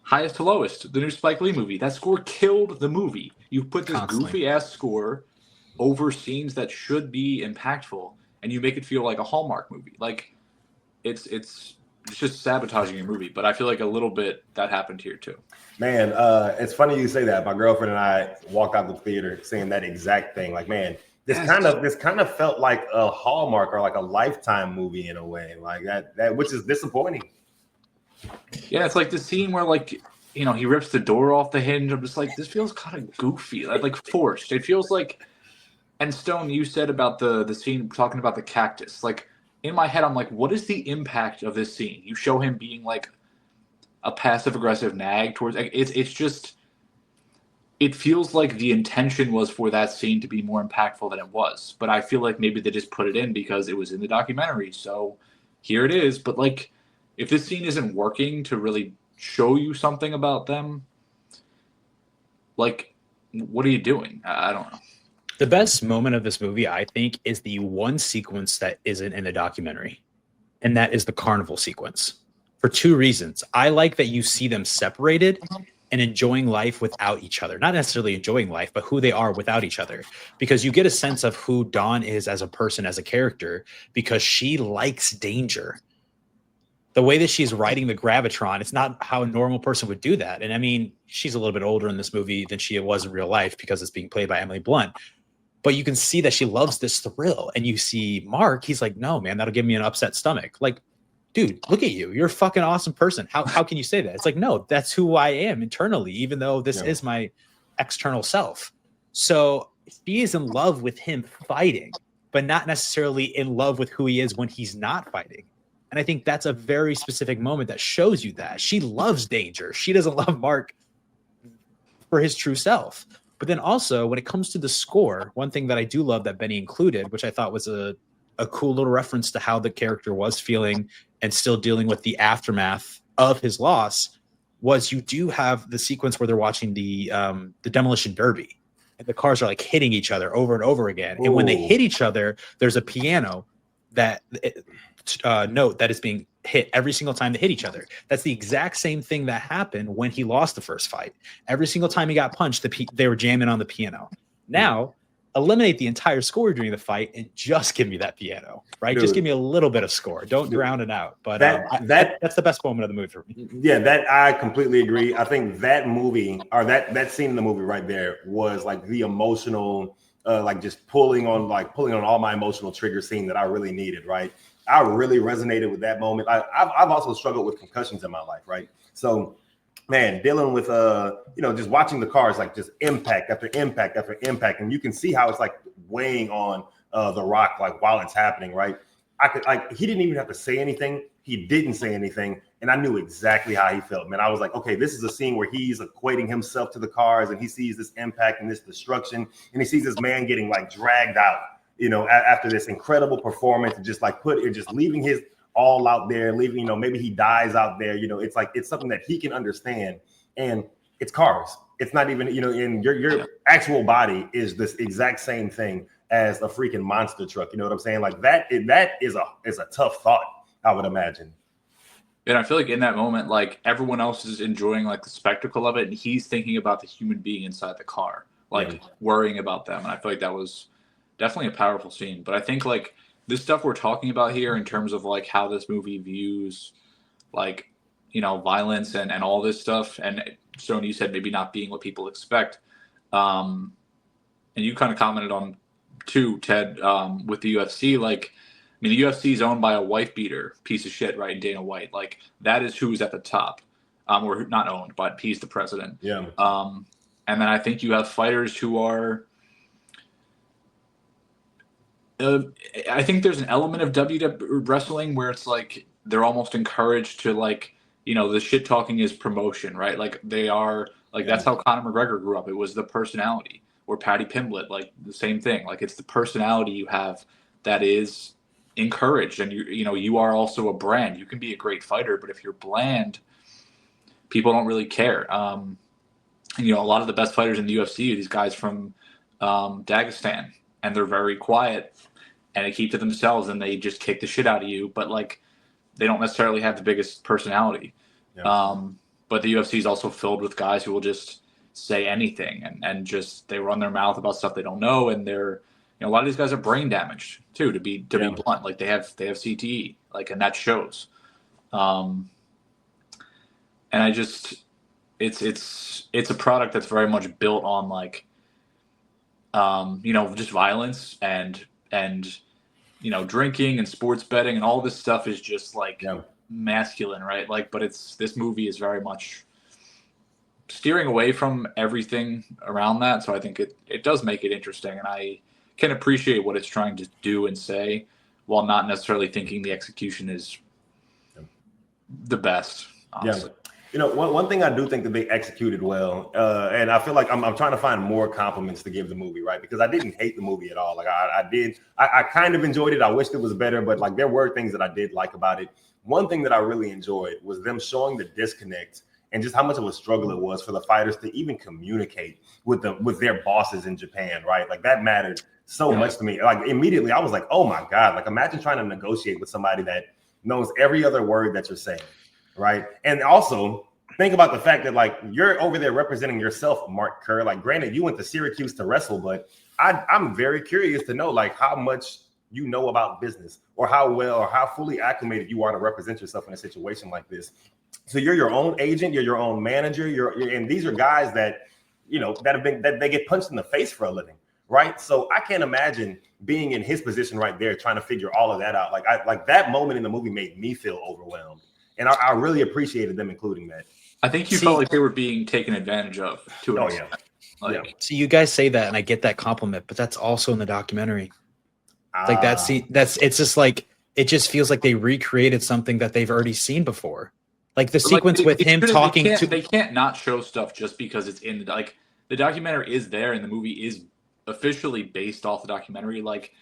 Highest to Lowest, the new Spike Lee movie. That score killed the movie. You put this goofy ass score over scenes that should be impactful, and you make it feel like a Hallmark movie. Like it's just sabotaging your movie. But I feel like a little bit that happened here too. Man, it's funny you say that. My girlfriend and I walked out the theater saying that exact thing. Like, man, this kind of felt like a Hallmark or like a Lifetime movie in a way. Like that which is disappointing. Yeah, it's like the scene where like, he rips the door off the hinge. I'm just like, this feels kind of goofy, like forced. It feels like. And Stone, you said about the scene talking about the cactus. Like in my head, I'm like, what is the impact of this scene? You show him being like a passive aggressive nag towards. It's just it feels like the intention was for that scene to be more impactful than it was. But I feel like maybe they just put it in because it was in the documentary. So here it is. But like, if this scene isn't working to really show you something about them, like, what are you doing? I don't know. The best moment of this movie, I think, is the one sequence that isn't in the documentary, and that is the carnival sequence. For two reasons. I like that you see them separated and enjoying life without each other. Not necessarily enjoying life, but who they are without each other. Because you get a sense of who Dawn is as a person, as a character, because she likes danger. The way that she's riding the Gravitron, it's not how a normal person would do that. And I mean, she's a little bit older in this movie than she was in real life because it's being played by Emily Blunt. But you can see that she loves this thrill. And you see Mark, he's like, no, man, that'll give me an upset stomach. Like, dude, look at you. You're a fucking awesome person. How can you say that? It's like, no, that's who I am internally, even though this is my external self. So she is in love with him fighting, but not necessarily in love with who he is when he's not fighting. And I think that's a very specific moment that shows you that. She loves danger. She doesn't love Mark for his true self. But then also, when it comes to the score, one thing that I do love that Benny included, which I thought was a cool little reference to how the character was feeling and still dealing with the aftermath of his loss, was you do have the sequence where they're watching the demolition derby, and the cars are like hitting each other over and over again. Ooh. And when they hit each other, there's a piano that note that is being hit every single time they hit each other. That's the exact same thing that happened when he lost the first fight. Every single time he got punched, they were jamming on the piano. Now, eliminate the entire score during the fight and just give me that piano, right? Dude, just give me a little bit of score. Don't drown it out. But that's the best moment of the movie for me. Yeah, that I completely agree. I think that movie, or that scene in the movie right there, was like the emotional, like just pulling on all my emotional trigger scene that I really needed, right? I really resonated with that moment. I've also struggled with concussions in my life, right? So, man, dealing with just watching the cars, like just impact after impact after impact, and you can see how it's like weighing on The Rock, like while it's happening, right? He didn't even have to say anything. He didn't say anything, and I knew exactly how he felt, man. I was like, okay, this is a scene where he's equating himself to the cars, and he sees this impact and this destruction, and he sees this man getting like dragged out, after this incredible performance, and just leaving his all out there, leaving, maybe he dies out there, it's like, it's something that he can understand. And it's cars. It's not even, in your actual body is this exact same thing as a freaking monster truck. You know what I'm saying? Like that is a tough thought, I would imagine. And I feel like in that moment, like everyone else is enjoying like the spectacle of it, and he's thinking about the human being inside the car, like worrying about them. And I feel like that was definitely a powerful scene. But I think like this stuff we're talking about here in terms of like how this movie views like, violence and all this stuff. And Stone, you said maybe not being what people expect. And you kind of commented on too, Ted, with the UFC, like, I mean, the UFC is owned by a wife beater piece of shit, right? Dana White. Like that is who's at the top, or not owned, but he's the president. Yeah. And then I think you have fighters who are, I think there's an element of WWE wrestling where it's like they're almost encouraged to like, the shit talking is promotion, right? Like they are like that's how Conor McGregor grew up. It was the personality. Or Paddy Pimblett, like the same thing. Like it's the personality you have that is encouraged, and you are also a brand. You can be a great fighter, but if you're bland, people don't really care. And a lot of the best fighters in the UFC are these guys from Dagestan, and they're very quiet and they keep to themselves and they just kick the shit out of you, but like they don't necessarily have the biggest personality. But the UFC is also filled with guys who will just say anything and just they run their mouth about stuff they don't know, and they're a lot of these guys are brain damaged too, to be blunt. Like they have CTE, like, and that shows. And I just it's a product that's very much built on like just violence and drinking and sports betting, and all this stuff is just like masculine, right? Like, but this movie is very much steering away from everything around that. So I think it does make it interesting, and I can appreciate what it's trying to do and say while not necessarily thinking the execution is the best, honestly. One thing I do think that they executed well, and I feel like I'm trying to find more compliments to give the movie, right? Because I didn't hate the movie at all. Like I kind of enjoyed it. I wished it was better, but like there were things that I did like about it. One thing that I really enjoyed was them showing the disconnect and just how much of a struggle it was for the fighters to even communicate with their bosses in Japan, right? Like that mattered so much to me. Like immediately I was like, oh my God, like imagine trying to negotiate with somebody that knows every other word that you're saying. Right. And also think about the fact that like you're over there representing yourself, Mark Kerr. Like, granted, you went to Syracuse to wrestle, but I'm very curious to know like how much you know about business or how well or how fully acclimated you are to represent yourself in a situation like this. So you're your own agent, you're your own manager, and these are guys that that they get punched in the face for a living. Right. So I can't imagine being in his position right there, trying to figure all of that out. Like that moment in the movie made me feel overwhelmed. And I really appreciated them including that. I think you felt like they were being taken advantage of to an extent. So you guys say that, and I get that compliment, but that's also in the documentary. Like it's just like it just feels like they recreated something that they've already seen before. Like the sequence with him talking to. They can't not show stuff just because it's in the documentary is there, and the movie is officially based off the documentary. Like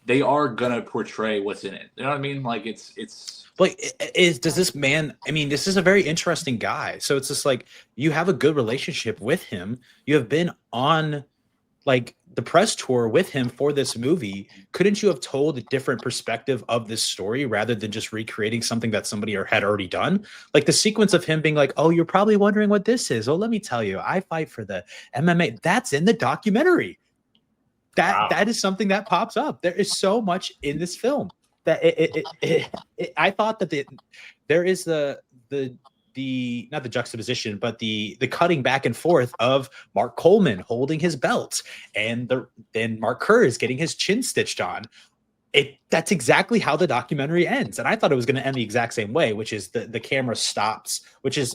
they are gonna portray what's in it. You know what I mean? Like it's. Like, does this man? I mean, this is a very interesting guy. So it's just like you have a good relationship with him. You have been on like the press tour with him for this movie. Couldn't you have told a different perspective of this story rather than just recreating something that somebody had already done? Like the sequence of him being like, "Oh, you're probably wondering what this is. Well, let me tell you, I fight for the MMA." That's in the documentary. That is something that pops up. There is so much in this film. That I thought that there is the not the juxtaposition, but the cutting back and forth of Mark Coleman holding his belt and then Mark Kerr is getting his chin stitched on. That's exactly how the documentary ends, and I thought it was going to end the exact same way, which is the camera stops. Which is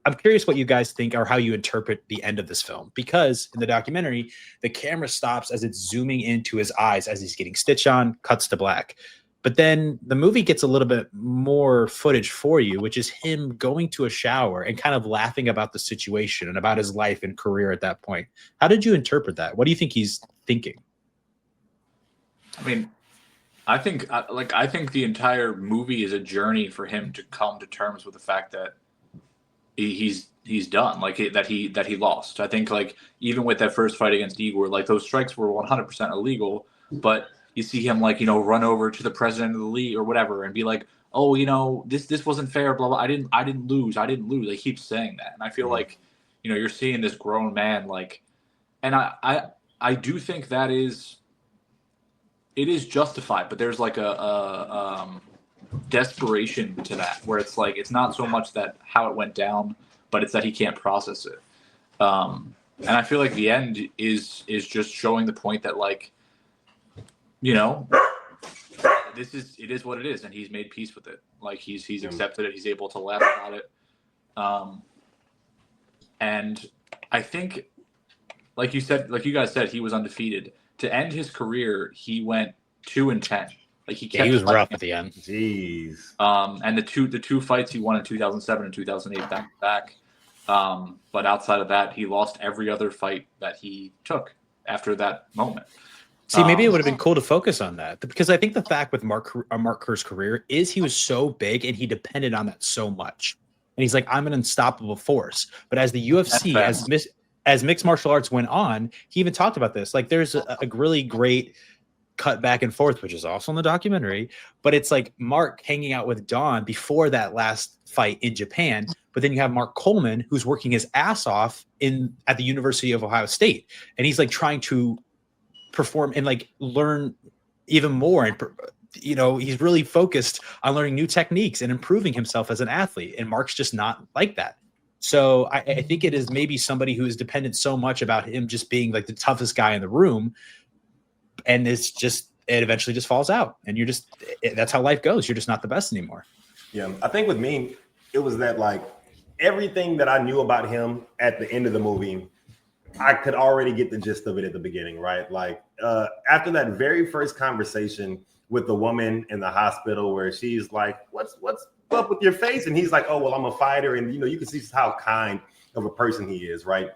I'm curious what you guys think or how you interpret the end of this film, because in the documentary the camera stops as it's zooming into his eyes as he's getting stitched on, cuts to black. But then the movie gets a little bit more footage for you, which is him going to a shower and kind of laughing about the situation and about his life and career at that point. How did you interpret that? What do you think he's thinking? I mean, I think the entire movie is a journey for him to come to terms with the fact that he's done, like that he lost. I think like even with that first fight against Igor, like those strikes were 100% illegal, but you see him like, run over to the president of the league or whatever and be like, oh, this wasn't fair, blah, blah. I didn't lose. They keep saying that. And I feel like, you're seeing this grown man, like, and I do think that it is justified, but there's like a desperation to that where it's like, it's not so much that how it went down, but it's that he can't process it. And I feel like the end is just showing the point that like, it is what it is, and he's made peace with it. Like he's accepted it. He's able to laugh about it. And I think, like you guys said, he was undefeated. To end his career, he went 2-10. Like he was rough at the end. Jeez. And the two fights he won in 2007 and 2008 back. But outside of that, he lost every other fight that he took after that moment. See, maybe it would have been cool to focus on that, because I think the fact with Mark Kerr's career is he was so big and he depended on that so much. And he's like, I'm an unstoppable force. But as the UFC, as mixed martial arts went on, he even talked about this. Like there's a really great cut back and forth, which is also in the documentary. But it's like Mark hanging out with Don before that last fight in Japan. But then you have Mark Coleman, who's working his ass off at the University of Ohio State. And he's like trying to perform and like learn even more, and he's really focused on learning new techniques and improving himself as an athlete, and Mark's just not like that. So I think it is maybe somebody who is dependent so much about him just being like the toughest guy in the room, and it eventually just falls out, and that's how life goes. You're just not the best anymore. Yeah, I think with me it was that like everything that I knew about him at the end of the movie, I could already get the gist of it at the beginning, right? Like after that very first conversation with the woman in the hospital where she's like, what's up with your face. And he's like, oh, well, I'm a fighter. And, you can see how kind of a person he is, right?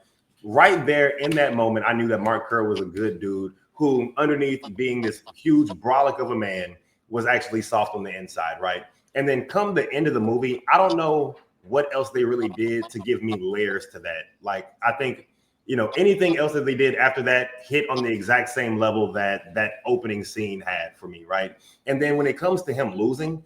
Right there in that moment, I knew that Mark Kerr was a good dude who, underneath being this huge brolic of a man, was actually soft on the inside, right? And then come the end of the movie, I don't know what else they really did to give me layers to that. Like, I think, anything else that they did after that hit on the exact same level that opening scene had for me, right? And then when it comes to him losing,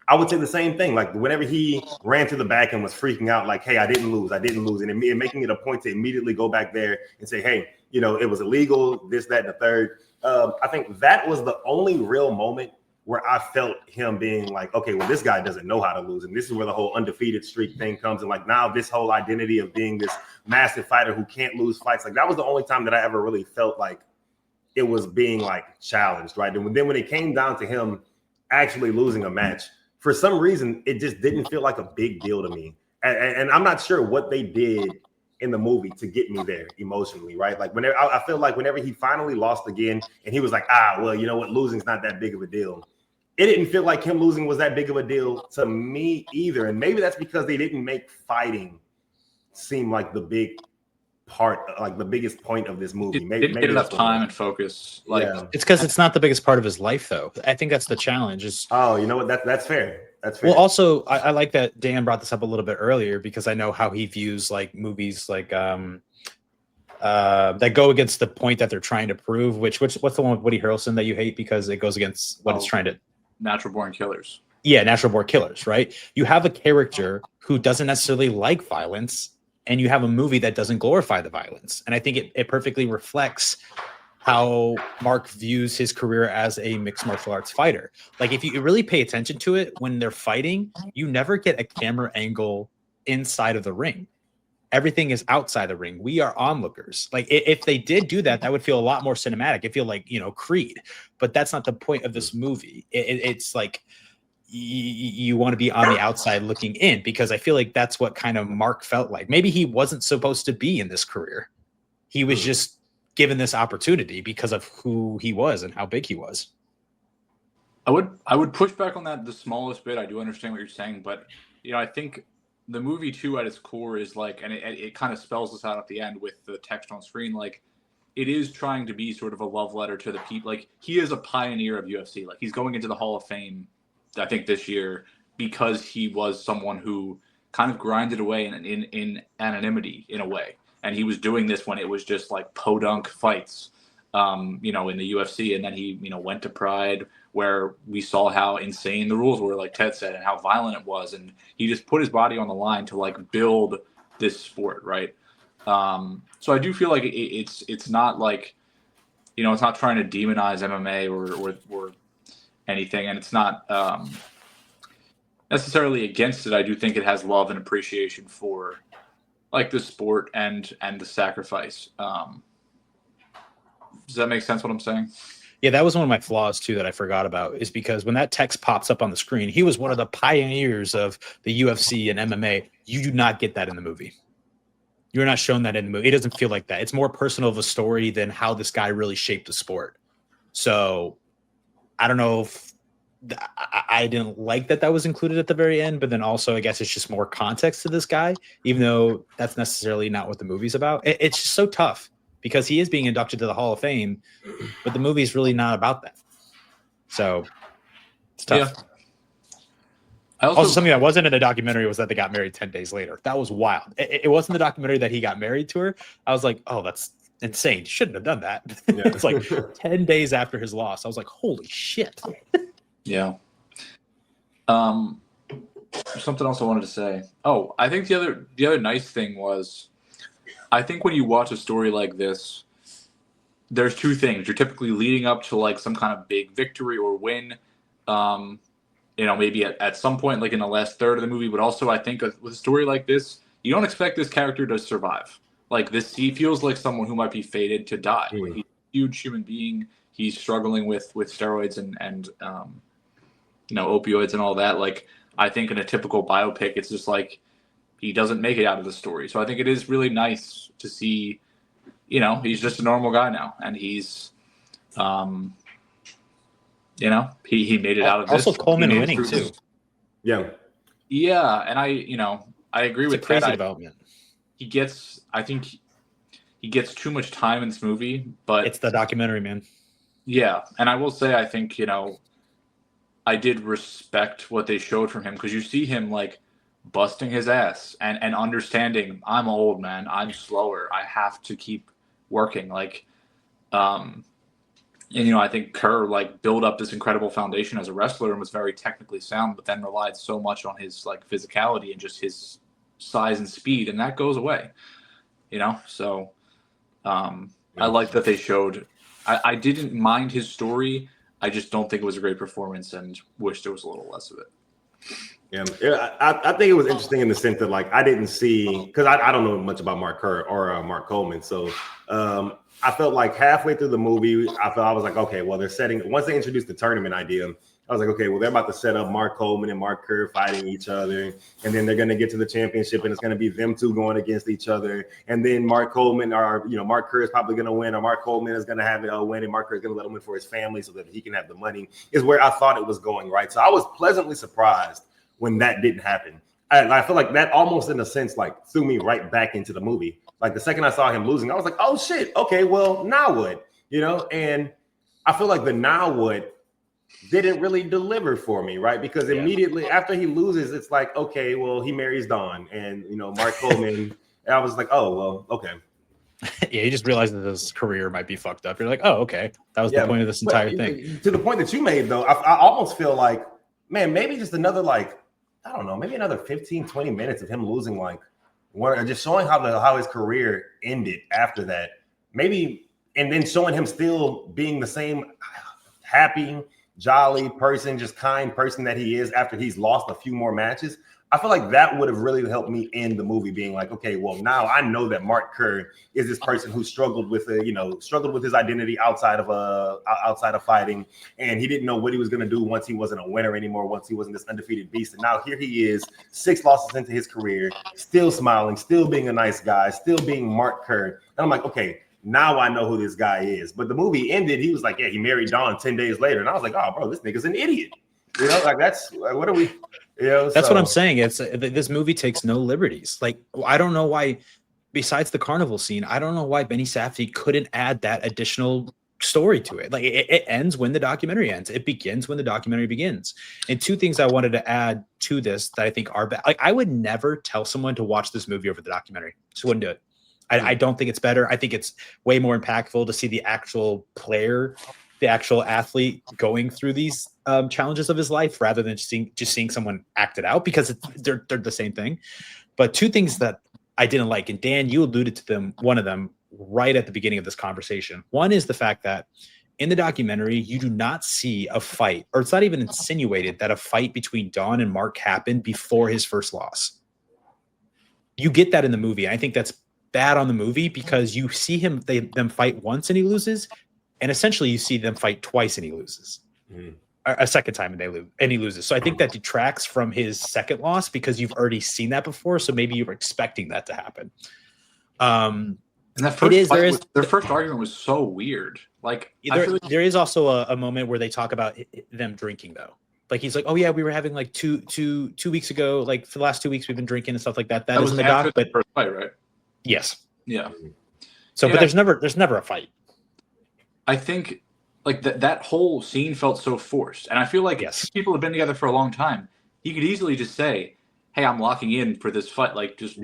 I would say the same thing. Like, whenever he ran to the back and was freaking out, like, hey, I didn't lose. And making it a point to immediately go back there and say, hey, it was illegal, this, that, and the third. I think that was the only real moment where I felt him being like, okay, well, this guy doesn't know how to lose. And this is where the whole undefeated streak thing comes. And like, now this whole identity of being this massive fighter who can't lose fights, like that was the only time that I ever really felt like it was being like challenged, right? And then when it came down to him actually losing a match, for some reason, it just didn't feel like a big deal to me. And I'm not sure what they did in the movie to get me there emotionally, right? Like whenever I feel like whenever he finally lost again and he was like, well, you know what? Losing's not that big of a deal. It didn't feel like him losing was that big of a deal to me either. And maybe that's because they didn't make fighting seem like the big part, like the biggest point of this movie. Maybe get enough time and focus. Like it's because it's not the biggest part of his life, though. I think that's the challenge. Oh, you know what? That's fair. That's fair. Well, also, I like that Dan brought this up a little bit earlier because I know how he views like movies like that go against the point that they're trying to prove. What's the one with Woody Harrelson that you hate because it goes against what it's trying to? Natural Born Killers. Yeah, Natural Born Killers, right? You have a character who doesn't necessarily like violence, and you have a movie that doesn't glorify the violence. And I think it perfectly reflects how Mark views his career as a mixed martial arts fighter. Like, if you really pay attention to it, when they're fighting, you never get a camera angle inside of the ring. Everything is outside the ring. We are onlookers. Like, if they did do that, that would feel a lot more cinematic. It feel like, Creed. But that's not the point of this movie. It's like you want to be on the outside looking in, because I feel like that's what kind of Mark felt like. Maybe he wasn't supposed to be in this career. He was just given this opportunity because of who he was and how big he was. I would push back on that the smallest bit. I do understand what you're saying, but I think the movie too at its core is like, and it kind of spells this out at the end with the text on screen, like it is trying to be sort of a love letter to the people. Like, he is a pioneer of UFC. Like, he's going into the Hall of Fame, I think, this year because he was someone who kind of grinded away in anonymity in a way. And he was doing this when it was just like podunk fights, in the UFC. And then he, went to Pride, where we saw how insane the rules were, like Ted said, and how violent it was. And he just put his body on the line to like build this sport, right? So I do feel like it's not like, it's not trying to demonize MMA or anything, and it's not necessarily against it. I do think it has love and appreciation for like the sport and the sacrifice. Does that make sense what I'm saying? Yeah, that was one of my flaws too that I forgot about, is because when that text pops up on the screen, he was one of the pioneers of the UFC and MMA. You do not get that in the movie. You're not shown that in the movie. It doesn't feel like that. It's more personal of a story than how this guy really shaped the sport. So I don't know if I didn't like that was included at the very end, but then also I guess it's just more context to this guy, even though that's necessarily not what the movie's about. It's just so tough because he is being inducted to the Hall of Fame, but the movie's really not about that. So it's tough. Yeah. Also, something that wasn't in the documentary was that they got married 10 days later. That was wild. It wasn't the documentary that he got married to her. I was like, oh, that's insane. You shouldn't have done that. Yeah. It's like 10 days after his loss. I was like, holy shit. Yeah. Something else I wanted to say. Oh, I think the other nice thing was, I think when you watch a story like this, there's two things. You're typically leading up to like some kind of big victory or win. Maybe at some point, like in the last third of the movie, but also I think with a story like this, you don't expect this character to survive. Like this, he feels like someone who might be fated to die. Like, he's a huge human being. He's struggling with steroids and opioids and all that. Like, I think in a typical biopic, it's just like he doesn't make it out of the story. So I think it is really nice to see, he's just a normal guy now, and he's, he made it out of this. Also, Coleman winning too. Yeah. Yeah, and I agree It's a with crazy that. development. I think he gets too much time in this movie, but It's the documentary, man. yeah, and I will say I think I did respect what they showed from him because you see him like busting his ass and understanding I'm old, man, I'm slower, I have to keep working, like and I think Kerr like built up this incredible foundation as a wrestler and was very technically sound, but then relied so much on his like physicality and just his size and speed, and that goes away. So I like that they showed. I didn't mind his story. I just don't think it was a great performance, and wish there was a little less of it. Yeah, I think it was interesting in the sense that like I didn't see, because I don't know much about Mark Kerr or Mark Coleman, so I felt like halfway through the movie, I was like, okay, well, once they introduced the tournament idea, I was like, okay, well, they're about to set up Mark Coleman and Mark Kerr fighting each other, and then they're going to get to the championship, and it's going to be them two going against each other, and then Mark Coleman or Mark Kerr is probably going to win, or Mark Coleman is going to have it win, and Mark Kerr is going to let him win for his family so that he can have the money. Is where I thought it was going, right? So I was pleasantly surprised when that didn't happen. I feel like that almost in a sense like threw me right back into the movie. Like the second I saw him losing, I was like, oh shit, okay, well now what? And I feel like the now what didn't really deliver for me, right? Because immediately after he loses, it's like, okay, well, he marries Dawn and Mark Coleman. And I was like, oh well, okay. Yeah, you just realized that his career might be fucked up. You're like, oh, okay. That was the point of this entire thing. To the point that you made, though, I almost feel like, man, maybe just another I don't know, maybe another 15, 20 minutes of him losing just showing how his career ended after that. Maybe, and then showing him still being the same happy, jolly person, just kind person that he is after he's lost a few more matches. I feel like that would have really helped me end the movie being like, okay, well, now I know that Mark Kerr is this person who struggled with his identity outside of fighting, and he didn't know what he was going to do once he wasn't a winner anymore, once he wasn't this undefeated beast. And now here he is, 6 losses into his career, still smiling, still being a nice guy, still being Mark Kerr. And I'm like, okay, now I know who this guy is. But the movie ended, he was like, yeah, he married Dawn 10 days later. And I was like, oh, bro, this nigga's an idiot. That's what are we? That's what I'm saying. It's this movie takes no liberties. Like, I don't know why, besides the carnival scene, I don't know why Benny Safdie couldn't add that additional story to it. Like, it ends when the documentary ends. It begins when the documentary begins. And two things I wanted to add to this that I think are bad. Like, I would never tell someone to watch this movie over the documentary. Just wouldn't do it. I don't think it's better. I think it's way more impactful to see the actual player, the actual athlete going through these challenges of his life rather than just seeing someone act it out, because they're the same thing. But two things that I didn't like, and Dan, you alluded to them, one of them right at the beginning of this conversation. One is the fact that in the documentary, you do not see a fight, or it's not even insinuated that a fight between Dawn and Mark happened before his first loss. You get that in the movie. And I think that's bad on the movie because you see them fight once and he loses, and essentially you see them fight twice and he loses. A second time and he loses. So I think that detracts from his second loss because you've already seen that before. So maybe you were expecting that to happen. And that first their first argument was so weird. Like, there is also a moment where they talk about them drinking though. Like, he's like, oh yeah, we were having like two weeks ago, like for the last 2 weeks we've been drinking and stuff like that. That was in the doc, but first fight, right? Yes. Yeah. So, but there's never a fight. I think like that whole scene felt so forced, and I feel like people have been together for a long time. He could easily just say, "Hey, I'm locking in for this fight. Like, just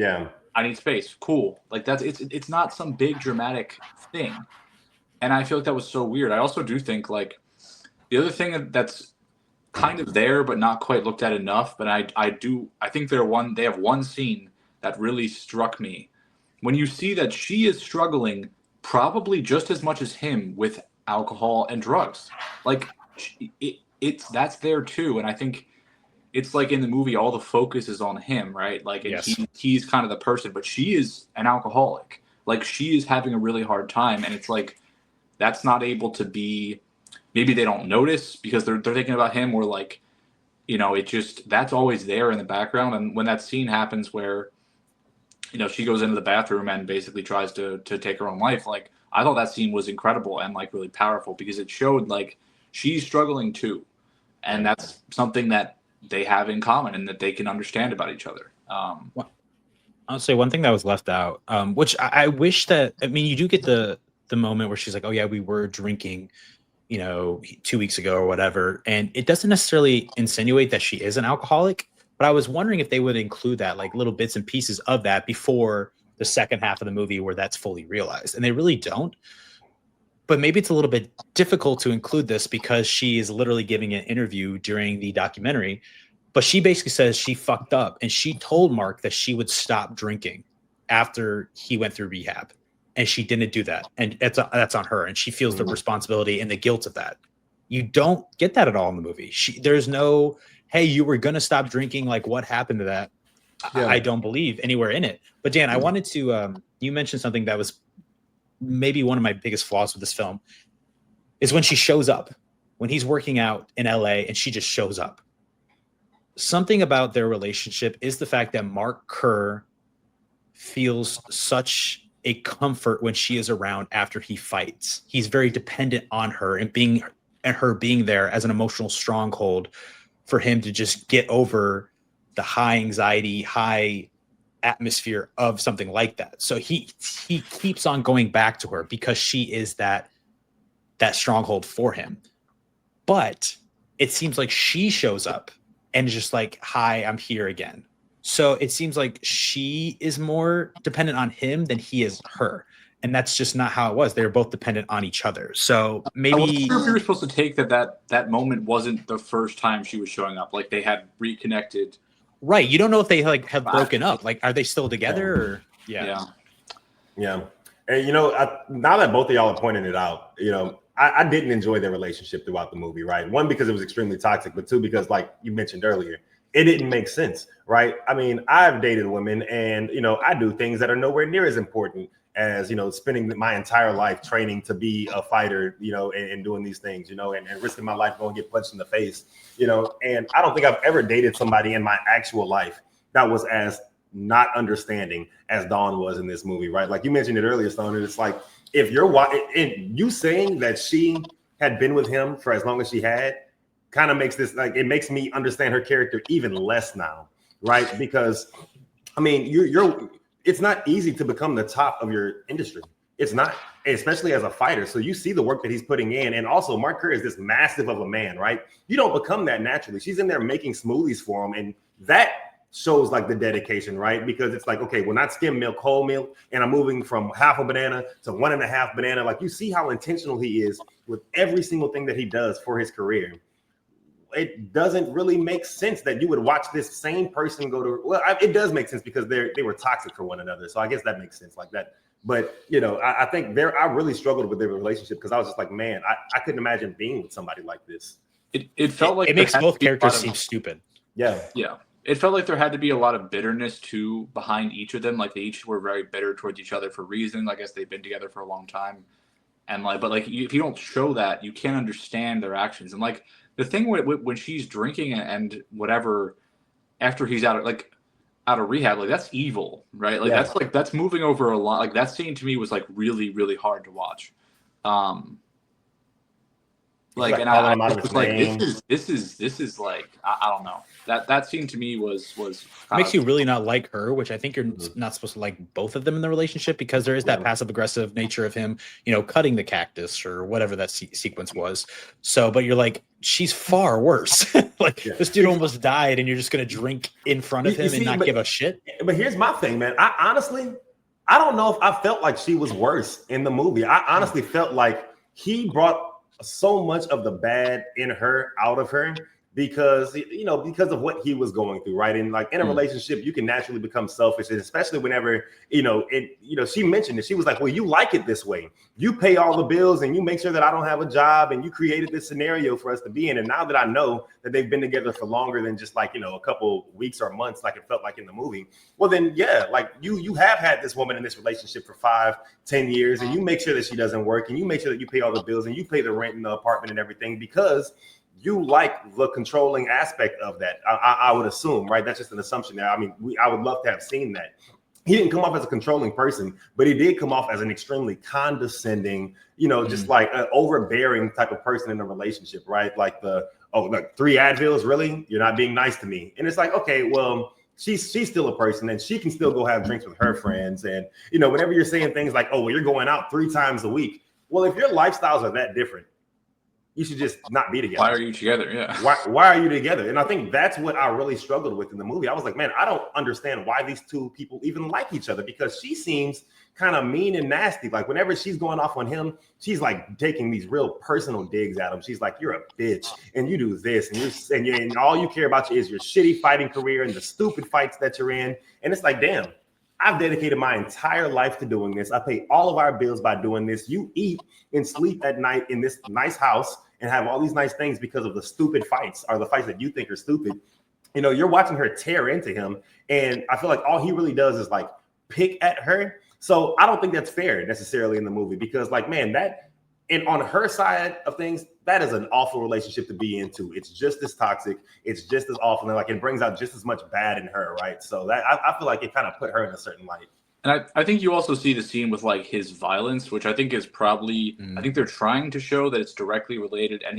I need space. Cool. Like it's not some big dramatic thing." And I feel like that was so weird. I also do think like the other thing that's kind of there but not quite looked at enough. But I think they have one scene that really struck me when you see that she is struggling probably just as much as him with alcohol and drugs. Like that's there too. And I think it's like in the movie, all the focus is on him, right? Like, and he's kind of the person, but she is an alcoholic. Like, she is having a really hard time. And it's like, that's not able to be, maybe they don't notice because they're thinking about him, or like, that's always there in the background. And when that scene happens where, she goes into the bathroom and basically tries to take her own life. Like, I thought that scene was incredible and like really powerful because it showed like she's struggling too. And that's something that they have in common and that they can understand about each other. I'll say one thing that was left out, which I wish that, I mean, you do get the moment where she's like, oh yeah, we were drinking, 2 weeks ago or whatever. And it doesn't necessarily insinuate that she is an alcoholic, but I was wondering if they would include that, like little bits and pieces of that before the second half of the movie where that's fully realized. And they really don't. But maybe it's a little bit difficult to include this because she is literally giving an interview during the documentary. But she basically says she fucked up and she told Mark that she would stop drinking after he went through rehab. And she didn't do that. And that's on her. And she feels the responsibility and the guilt of that. You don't get that at all in the movie. There's no, hey, you were going to stop drinking. Like, what happened to that? Yeah. I don't believe anywhere in it. But Dan, I wanted to, you mentioned something that was maybe one of my biggest flaws with this film is when she shows up, when he's working out in LA and she just shows up. Something about their relationship is the fact that Mark Kerr feels such a comfort when she is around after he fights. He's very dependent on her and her being there as an emotional stronghold for him to just get over the high anxiety, high atmosphere of something like that. So he keeps on going back to her because she is that stronghold for him. But it seems like she shows up and is just like, hi, I'm here again. So it seems like she is more dependent on him than he is her. And that's just not how it was. They were both dependent on each other. So maybe I wasn't sure if you were supposed to take that moment wasn't the first time she was showing up. Like they had reconnected. Right. You don't know if they like have broken up. Like, are they still together? Or Yeah. And now that both of y'all are pointing it out, I didn't enjoy their relationship throughout the movie, right? One, because it was extremely toxic, but two, because like you mentioned earlier, it didn't make sense, right? I mean, I've dated women and, I do things that are nowhere near as important as, spending my entire life training to be a fighter, and doing these things, and risking my life going to get punched in the face, and I don't think I've ever dated somebody in my actual life that was as not understanding as Dawn was in this movie, right? Like you mentioned it earlier, Stone, and it's like, if you saying that she had been with him for as long as she had kind of makes this like, it makes me understand her character even less now, right? Because I mean, it's not easy to become the top of your industry. It's not, especially as a fighter. So you see the work that he's putting in. And also Mark Kerr is this massive of a man, right? You don't become that naturally. She's in there making smoothies for him. And that shows like the dedication, right? Because it's like, okay, well, not skim milk, whole milk, and I'm moving from half a banana to 1.5 banana. Like you see how intentional he is with every single thing that he does for his career. It doesn't really make sense that you would watch this same person go to, well, it does make sense because they were toxic for one another. So I guess that makes sense like that. But, I think I really struggled with their relationship because I was just like, man, I couldn't imagine being with somebody like this. It felt like it makes both characters seem stupid. Yeah. It felt like there had to be a lot of bitterness too behind each of them. Like they each were very bitter towards each other for reasons. I guess they've been together for a long time. And if you don't show that, you can't understand their actions. And like the thing when she's drinking and whatever, after he's out of rehab, like that's evil, right? Like that's moving over a lot. Like that scene to me was like really, really hard to watch. Like, and I was like, this is like, I don't know. That scene to me was makes you really not like her, which I think you're not supposed to like both of them in the relationship because there is that passive aggressive nature of him, cutting the cactus or whatever that sequence was. So, but you're like, she's far worse. This dude almost died and you're just going to drink in front of him and not give a shit. But here's my thing, man. I don't know if I felt like she was worse in the movie. I honestly felt like he brought so much of the bad in her out of her because of what he was going through, right? And like in a relationship, you can naturally become selfish, and especially whenever she mentioned it. She was like, "Well, you like it this way. You pay all the bills, and you make sure that I don't have a job, and you created this scenario for us to be in." And now that I know that they've been together for longer than just like a couple weeks or months, like it felt like in the movie, well, then like you have had this woman in this relationship for 5-10 years, and you make sure that she doesn't work, and you make sure that you pay all the bills, and you pay the rent in the apartment and everything because you like the controlling aspect of that. I would assume, right? That's just an assumption there. I mean, I would love to have seen that. He didn't come off as a controlling person, but he did come off as an extremely condescending, just like an overbearing type of person in a relationship, right? Like the, oh, look, 3 Advils, really? You're not being nice to me. And it's like, okay, well, she's still a person and she can still go have drinks with her friends. And, whenever you're saying things like, oh, well, you're going out 3 times a week. Well, if your lifestyles are that different, you should just not be together. Why are you together? Yeah. Why are you together? And I think that's what I really struggled with in the movie. I was like, man, I don't understand why these two people even like each other, because she seems kind of mean and nasty. Like whenever she's going off on him, she's like taking these real personal digs at him. She's like, you're a bitch and you do this and all you care about is your shitty fighting career and the stupid fights that you're in. And it's like, damn, I've dedicated my entire life to doing this. I pay all of our bills by doing this. You eat and sleep at night in this nice house and have all these nice things because of the stupid fights, or the fights that you think are stupid. You're watching her tear into him. And I feel like all he really does is like pick at her. So I don't think that's fair necessarily in the movie, because like, man, and on her side of things, that is an awful relationship to be into. It's just as toxic. It's just as awful. And like, it brings out just as much bad in her. Right. So that I feel like it kind of put her in a certain light. And I think you also see the scene with like his violence, which I think is probably, I think they're trying to show that it's directly related. And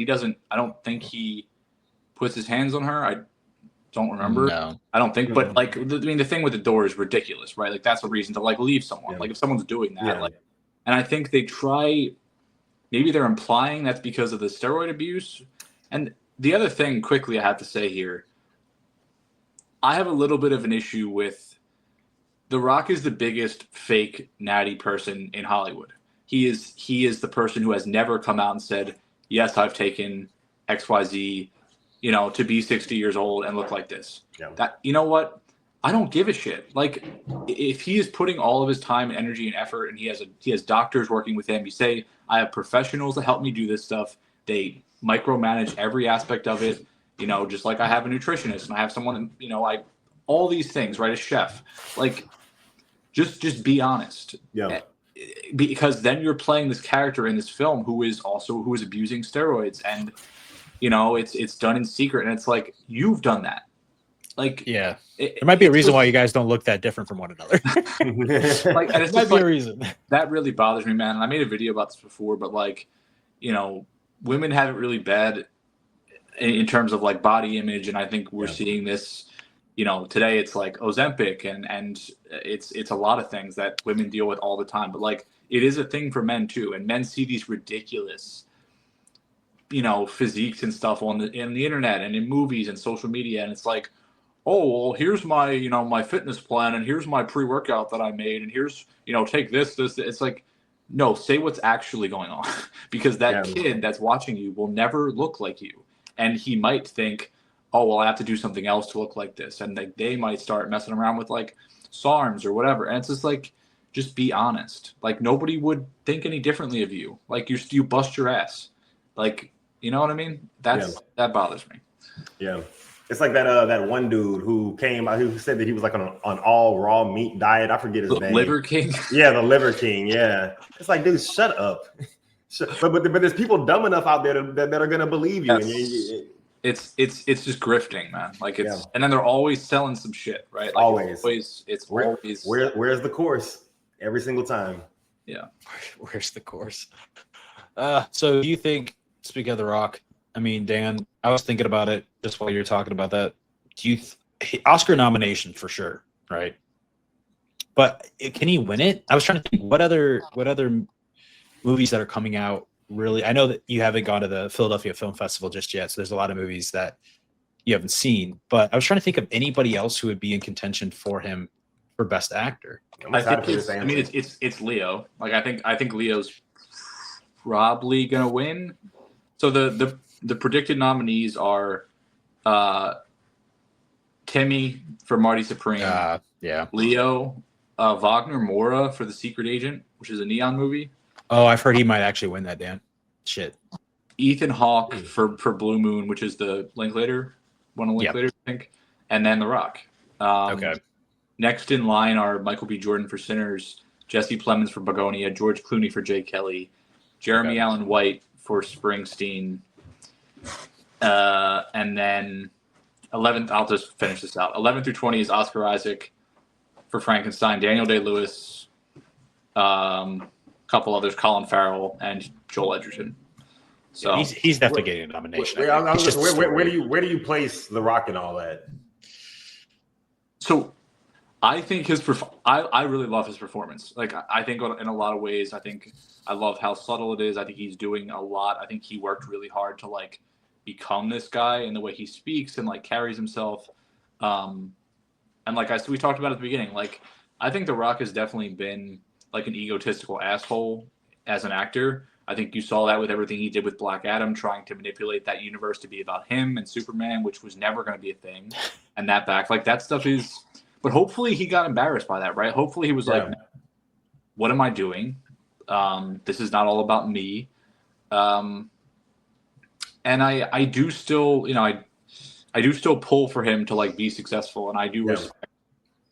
I don't think he puts his hands on her. I don't remember. No. I don't think, but like, the thing with the door is ridiculous, right? Like that's a reason to like leave someone. Yeah. Like if someone's doing that, and I think they maybe they're implying that's because of the steroid abuse. And the other thing quickly I have to say here, I have a little bit of an issue with The Rock is the biggest fake natty person in Hollywood. He is the person who has never come out and said, yes, I've taken XYZ, to be 60 years old and look like this. Yeah. That, you know what? I don't give a shit. Like if he is putting all of his time and energy and effort, and he has doctors working with him, you say, I have professionals to help me do this stuff. They micromanage every aspect of it, just like I have a nutritionist and I have someone, all these things, right? A chef, like, just be honest. Yeah. Because then you're playing this character in this film who is abusing steroids, and it's done in secret, and it's like, you've done that. Like, yeah, there might be a reason why you guys don't look that different from one another. Like, and it's might be like, a reason that really bothers me, man. And I made a video about this before, but like, women have it really bad in terms of like body image, and I think we're seeing this. Today it's like Ozempic and it's a lot of things that women deal with all the time. But like, it is a thing for men too. And men see these ridiculous, physiques and stuff in the internet and in movies and social media. And it's like, oh, well, here's my, my fitness plan, and here's my pre-workout that I made. And here's, take this. It's like, no, say what's actually going on, because that kid that's watching you will never look like you. And he might think, oh, well, I have to do something else to look like this. And they might start messing around with like SARMs or whatever. And it's just like, just be honest. Like nobody would think any differently of you. Like you bust your ass. Like, you know what I mean? That bothers me. Yeah. It's like that one dude who came out, who said that he was like on an all raw meat diet. I forget his name. Liver King? Yeah, the Liver King. Yeah. It's like, dude, shut up. But there's people dumb enough out there that are going to believe you. Yes. It's just grifting, man. Like and then they're always selling some shit, right? Like always. It's always. Where's the course? Every single time. Yeah. Where's the course? So do you think, speaking of The Rock, I mean, Dan, I was thinking about it just while you're talking about that. Do you Oscar nomination for sure, right? But can he win it? I was trying to think what other movies that are coming out. Really, I know that you haven't gone to the Philadelphia Film Festival just yet, so there's a lot of movies that you haven't seen. But I was trying to think of anybody else who would be in contention for him for Best Actor. It's Leo. Like I think Leo's probably gonna win. So the predicted nominees are Timmy for Marty Supreme. Leo, Wagner Moura for The Secret Agent, which is a Neon movie. Oh, I've heard he might actually win that, Dan. Shit. Ethan Hawke for Blue Moon, which is the Linklater, one of Linklater, I think, and then The Rock. Okay. Next in line are Michael B. Jordan for Sinners, Jesse Plemons for Begonia, George Clooney for Jay Kelly, Jeremy Allen White for Springsteen, and then 11th. I'll just finish this out. 11 through 20 is Oscar Isaac for Frankenstein, Daniel Day-Lewis, couple others, Colin Farrell and Joel Edgerton. So he's definitely getting a nomination. Where do you place The Rock in all that? So I think I really love his performance. Like, I think in a lot of ways, I love how subtle it is. I think he's doing a lot. I think he worked really hard to like become this guy and the way he speaks and like carries himself. And like we talked about at the beginning, like I think The Rock has definitely been like an egotistical asshole as an actor. I think you saw that with everything he did with Black Adam, trying to manipulate that universe to be about him and Superman, which was never going to be a thing. And that stuff is. But hopefully he got embarrassed by that, right? Hopefully he was like, what am I doing? This is not all about me. And I do still, I do still pull for him to like be successful. And I do respect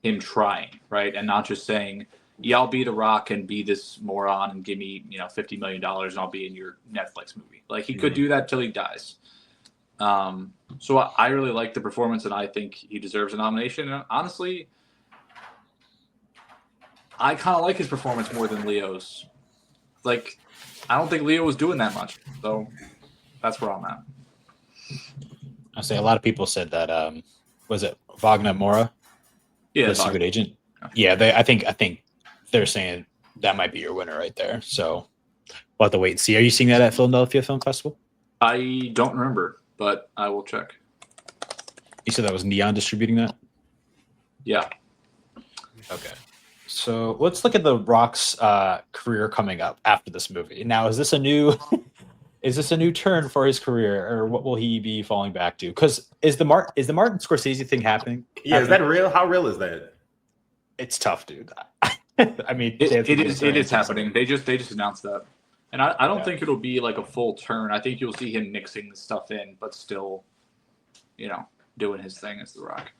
him trying, right? And not just saying, yeah, I'll be The Rock and be this moron and give me, $50 million and I'll be in your Netflix movie. Like he could do that till he dies. So I really like the performance, and I think he deserves a nomination. And honestly, I kind of like his performance more than Leo's. Like, I don't think Leo was doing that much, so that's where I'm at. I say a lot of people said that. Was it Wagner Moura? Yeah, the Secret Agent. Yeah, I think they're saying that might be your winner right there. So we'll have to wait and see. Are you seeing that at Philadelphia Film Festival? I don't remember, but I will check. You said that was Neon distributing that? Yeah. Okay. So let's look at The Rock's career coming up after this movie. Now, is this a new turn for his career, or what will he be falling back to? Because is the Martin Scorsese thing happening? Yeah, is that real? How real is that? It's tough, dude. I mean, it is happening. They just announced that. And I don't think it'll be like a full turn. I think you'll see him mixing the stuff in, but still, doing his thing as The Rock.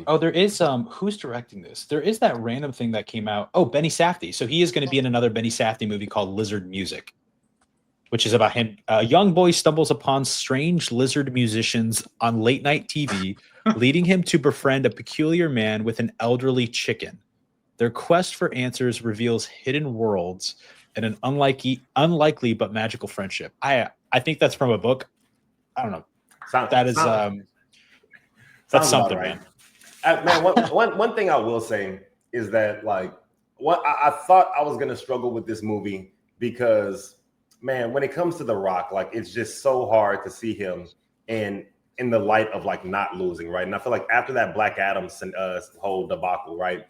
Oh, there is who's directing this? There is that random thing that came out. Oh, Benny Safdie. So he is going to be in another Benny Safdie movie called Lizard Music, which is about him. A young boy stumbles upon strange lizard musicians on late night TV, leading him to befriend a peculiar man with an elderly chicken. Their quest for answers reveals hidden worlds and an unlikely but magical friendship. I think that's from a book. I don't know. That's something, right. Man. One thing I will say is that like what I thought I was gonna struggle with this movie because man, when it comes to The Rock, like it's just so hard to see him in the light of like not losing, right? And I feel like after that Black Adam whole debacle, right?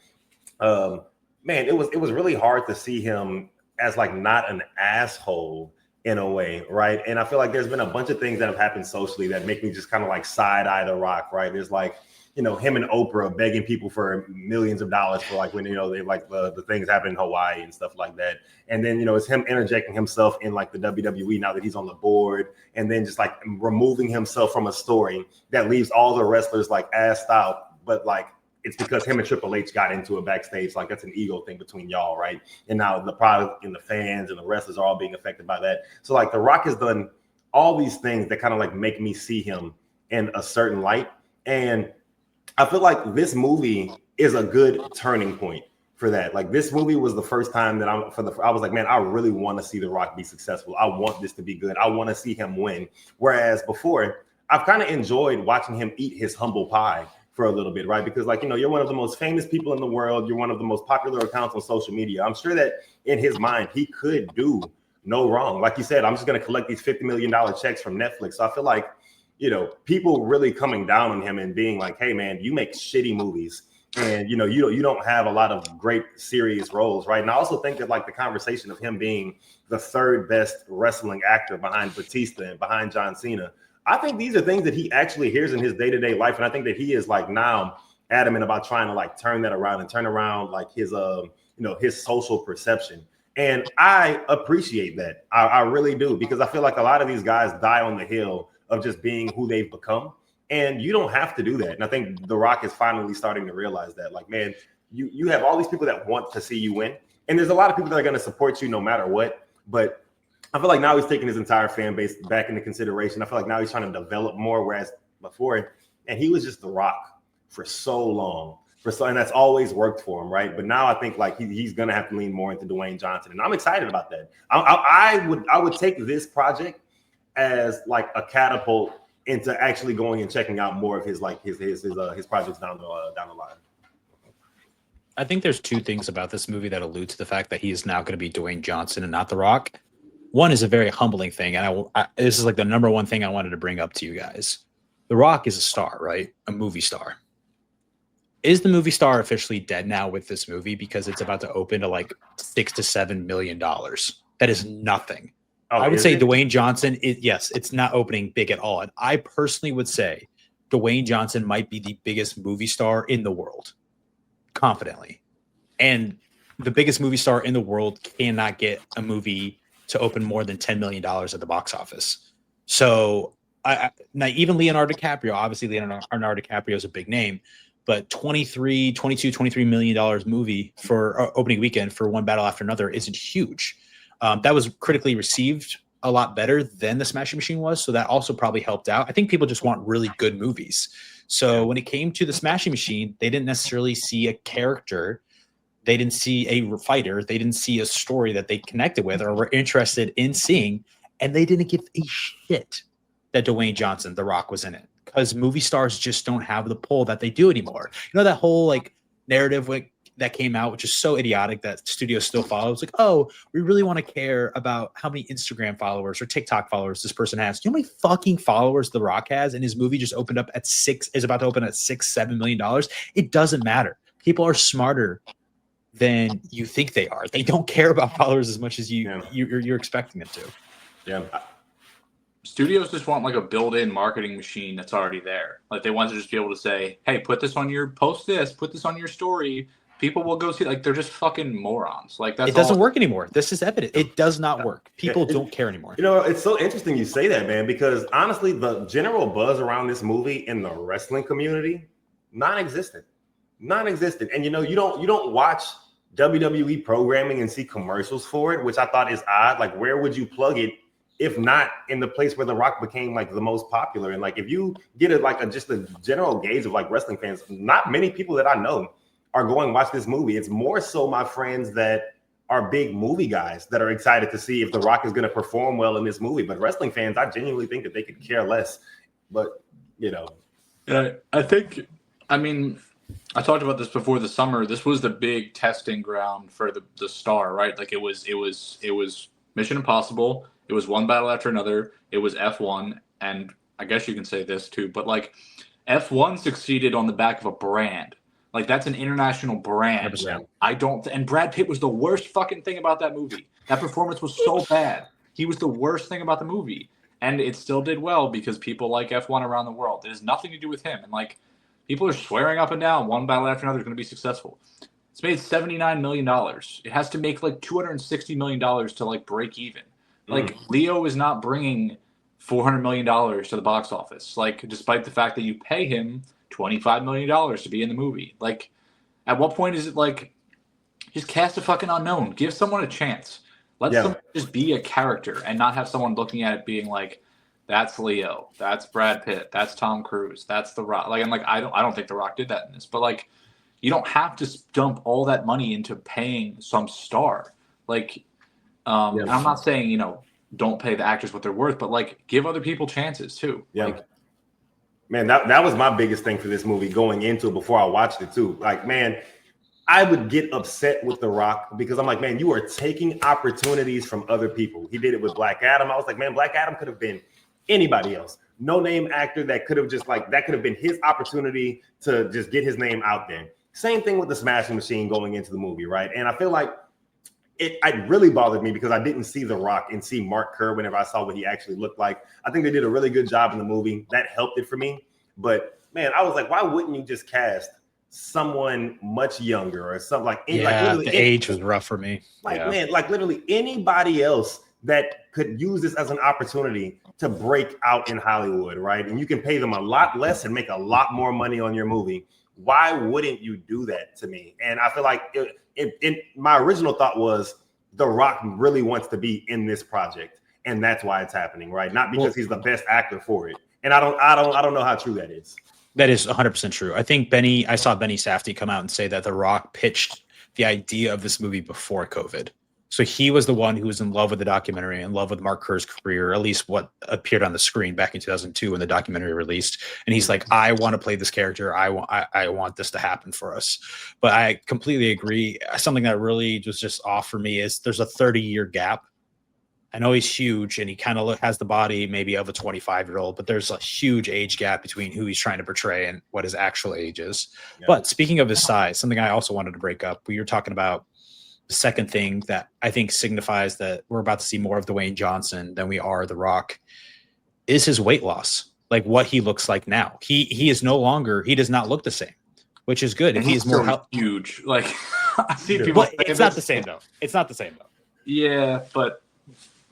Man, it was really hard to see him as like not an asshole in a way, right? And I feel like there's been a bunch of things that have happened socially that make me just kind of like side eye The Rock, right? There's like, him and Oprah begging people for millions of dollars for like when, they like the things happen in Hawaii and stuff like that. And then, it's him interjecting himself in like the WWE now that he's on the board, and then just like removing himself from a story that leaves all the wrestlers like assed out. But like, it's because him and Triple H got into it backstage. Like that's an ego thing between y'all, right? And now the product and the fans and the wrestlers are all being affected by that. So like The Rock has done all these things that kind of like make me see him in a certain light. And I feel like this movie is a good turning point for that. Like this movie was the first time that I was like, man, I really want to see The Rock be successful. I want this to be good. I want to see him win. Whereas before, I've kind of enjoyed watching him eat his humble pie for a little bit, right? Because like, you're one of the most famous people in the world. You're one of the most popular accounts on social media. I'm sure that in his mind, he could do no wrong. Like you said, I'm just going to collect these $50 million checks from Netflix. So I feel like, people really coming down on him and being like, hey man, you make shitty movies and, you don't have a lot of great serious roles, right? And I also think that like the conversation of him being the third best wrestling actor behind Batista and behind John Cena, I think these are things that he actually hears in his day-to-day life. And I think that he is like now adamant about trying to like turn that around and turn around like his, his social perception. And I appreciate that. I really do, because I feel like a lot of these guys die on the hill of just being who they've become. And you don't have to do that. And I think The Rock is finally starting to realize that, like, man, you have all these people that want to see you win. And there's a lot of people that are going to support you no matter what. But I feel like now he's taking his entire fan base back into consideration. I feel like now he's trying to develop more, whereas before, and he was just The Rock for so long and that's always worked for him, right? But now I think like he's gonna have to lean more into Dwayne Johnson, and I'm excited about that. I would take this project as like a catapult into actually going and checking out more of his projects down the line. I think there's two things about this movie that allude to the fact that he is now going to be Dwayne Johnson and not The Rock. One is a very humbling thing, and this is like the number one thing I wanted to bring up to you guys. The Rock is a star, right? A movie star. Is the movie star officially dead now with this movie because it's about to open to like $6 to $7 million? That is nothing. I would say Dwayne Johnson, yes, it's not opening big at all. And I personally would say Dwayne Johnson might be the biggest movie star in the world, confidently. And the biggest movie star in the world cannot get a movie to open more than $10 million at the box office. So now even Leonardo DiCaprio, obviously Leonardo DiCaprio is a big name, but $23 million movie for opening weekend for One Battle After Another isn't huge. That was critically received a lot better than The Smashing Machine was. So that also probably helped out. I think people just want really good movies. So when it came to The Smashing Machine, they didn't necessarily see a character. They didn't see a fighter. They didn't see a story that they connected with or were interested in seeing. And they didn't give a shit that Dwayne Johnson, The Rock, was in it. Because movie stars just don't have the pull that they do anymore. You know, that whole like narrative that came out, which is so idiotic that studios still follow. It's like, oh, we really want to care about how many Instagram followers or TikTok followers this person has. Do you know how many fucking followers The Rock has? And his movie just opened up at is about to open at $6-7 million. It doesn't matter. People are smarter than you think they are. They don't care about followers as much as you're expecting them to. Yeah. Studios just want like a built-in marketing machine that's already there. Like they want to just be able to say, hey, put this on put this on your story. People will go see. Like they're just fucking morons. Like that's it doesn't work anymore. This is evident. It does not work. People don't care anymore. You know, it's so interesting you say that, man, because honestly, the general buzz around this movie in the wrestling community, non-existent. And you know, you don't watch WWE programming and see commercials for it, which I thought is odd. Like, where would you plug it if not in the place where The Rock became like the most popular? And like, if you get just a general gauge of like wrestling fans, not many people that I know are going to watch this movie. It's more so my friends that are big movie guys that are excited to see if The Rock is going to perform well in this movie. But wrestling fans, I genuinely think that they could care less. But you know, yeah, I mean, I talked about this before the summer. This was the big testing ground for the star, right? Like it was Mission Impossible. It was One Battle After Another. It was F1. And I guess you can say this too, but like F1 succeeded on the back of a brand. Like that's an international brand. 100%. And Brad Pitt was the worst fucking thing about that movie. That performance was so bad. He was the worst thing about the movie. And it still did well because people like F1 around the world. It has nothing to do with him. And like people are swearing up and down One Battle After Another is going to be successful. It's made $79 million. It has to make like $260 million to like break even. Like Leo is not bringing $400 million to the box office. Like despite the fact that you pay him $25 million to be in the movie. Like at what point is it like just cast a fucking unknown? Give someone a chance. Let someone just be a character and not have someone looking at it being like, that's Leo, that's Brad Pitt, that's Tom Cruise, that's The Rock. Like I'm like, I don't think The Rock did that in this, but like you don't have to dump all that money into paying some star. Like I'm not saying, you know, don't pay the actors what they're worth, but like give other people chances too. Yeah. Like, man, that was my biggest thing for this movie going into it before I watched it too. Like, man, I would get upset with The Rock because I'm like, man, you are taking opportunities from other people. He did it with Black Adam. I was like, man, Black Adam could have been anybody else. No name actor that could have that could have been his opportunity to just get his name out there. Same thing with The Smashing Machine going into the movie, right? And I feel like it really bothered me because I didn't see The Rock and see Mark Kerr whenever I saw what he actually looked like. I think they did a really good job in the movie. That helped it for me. But man, I was like, why wouldn't you just cast someone much younger or something like? The age was rough for me. Man, like literally anybody else that could use this as an opportunity to break out in Hollywood, right? And you can pay them a lot less and make a lot more money on your movie. Why wouldn't you do that to me? And I feel like my original thought was The Rock really wants to be in this project, and that's why it's happening, right? Not because he's the best actor for it. And I don't know how true that is. That is 100% true. I think I saw Benny Safdie come out and say that The Rock pitched the idea of this movie before COVID. So he was the one who was in love with the documentary, in love with Mark Kerr's career, at least what appeared on the screen back in 2002 when the documentary released. And he's like, I want to play this character. I want this to happen for us. But I completely agree. Something that really was just off for me is there's a 30-year gap. I know he's huge and he kind of has the body maybe of a 25-year-old, but there's a huge age gap between who he's trying to portray and what his actual age is. Yeah. But speaking of his size, something I also wanted to break up, we were talking about the second thing that I think signifies that we're about to see more of Dwayne Johnson than we are The Rock is his weight loss, like what he looks like now. He is no longer, he does not look the same, which is good. If he is more huge, like I see people. It's not the same though. It's not the same though. Yeah, but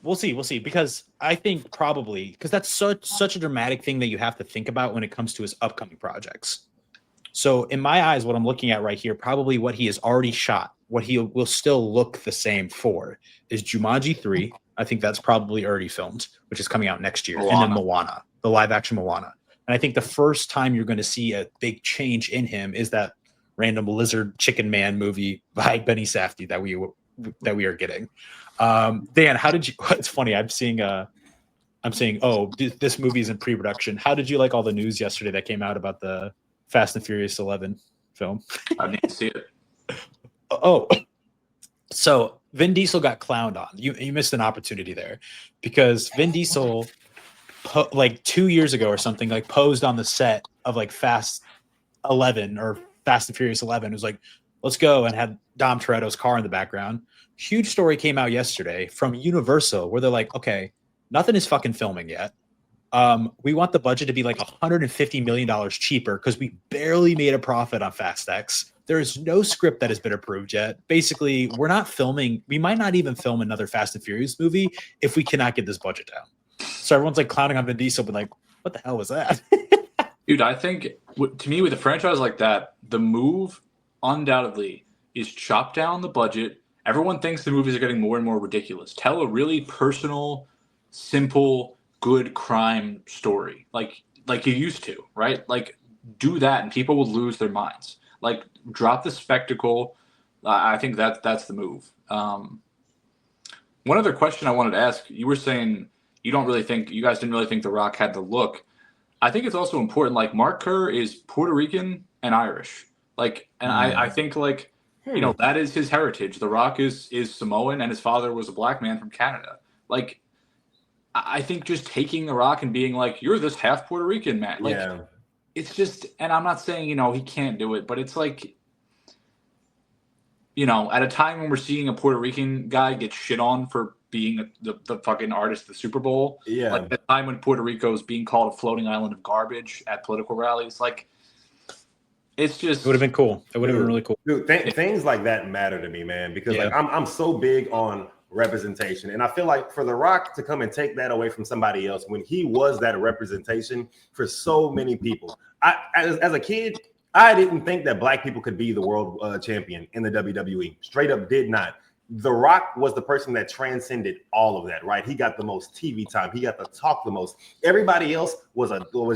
we'll see, because I think probably because that's such a dramatic thing that you have to think about when it comes to his upcoming projects. So in my eyes, what I'm looking at right here, probably what he has already shot, what he will still look the same for is Jumanji 3. I think that's probably already filmed, which is coming out next year. And then Moana, the live action Moana. And I think the first time you're going to see a big change in him is that random lizard chicken man movie by Benny Safdie that we are getting. Dan, how did you? It's funny. I'm saying, oh, this movie is in pre-production. How did you like all the news yesterday that came out about the Fast and Furious 11 film? I didn't see it. Oh, so Vin Diesel got clowned on. You missed an opportunity there because Vin Diesel, like 2 years ago or something, like posed on the set of like Fast 11 or Fast and Furious 11. It was like, let's go, and had Dom Toretto's car in the background. Huge story came out yesterday from Universal where they're like, okay, nothing is fucking filming yet. We want the budget to be like $150 million cheaper because we barely made a profit on Fast X. There is no script that has been approved yet. Basically, we're not filming. We might not even film another Fast and Furious movie if we cannot get this budget down. So everyone's like clowning on Vin Diesel, but like, what the hell was that? Dude, I think to me with a franchise like that, the move undoubtedly is chop down the budget. Everyone thinks the movies are getting more and more ridiculous. Tell a really personal, simple, good crime story like you used to, right? Like do that and people will lose their minds. Like drop the spectacle. I think that's the move. One other question I wanted to ask, you were saying you guys didn't really think The Rock had the look. I think it's also important, like Mark Kerr is Puerto Rican and Irish. Like, and I think like, you know, that is his heritage. The Rock is Samoan and his father was a black man from Canada. Like, I think just taking The Rock and being like, you're this half Puerto Rican man. Like, yeah. It's just, and I'm not saying, you know, he can't do it, but it's like, you know, at a time when we're seeing a Puerto Rican guy get shit on for being the fucking artist of the Super Bowl. Yeah. Like the time when Puerto Rico is being called a floating island of garbage at political rallies. Like, it's just, it would have been cool. It would have been really cool. Dude, things like that matter to me, man, because like I'm so big on representation. And I feel like for The Rock to come and take that away from somebody else when he was that representation for so many people. As a kid, I didn't think that black people could be the world champion in the WWE. Straight up did not. The Rock was the person that transcended all of that, right? He got the most TV time. He got to talk the most. Everybody else was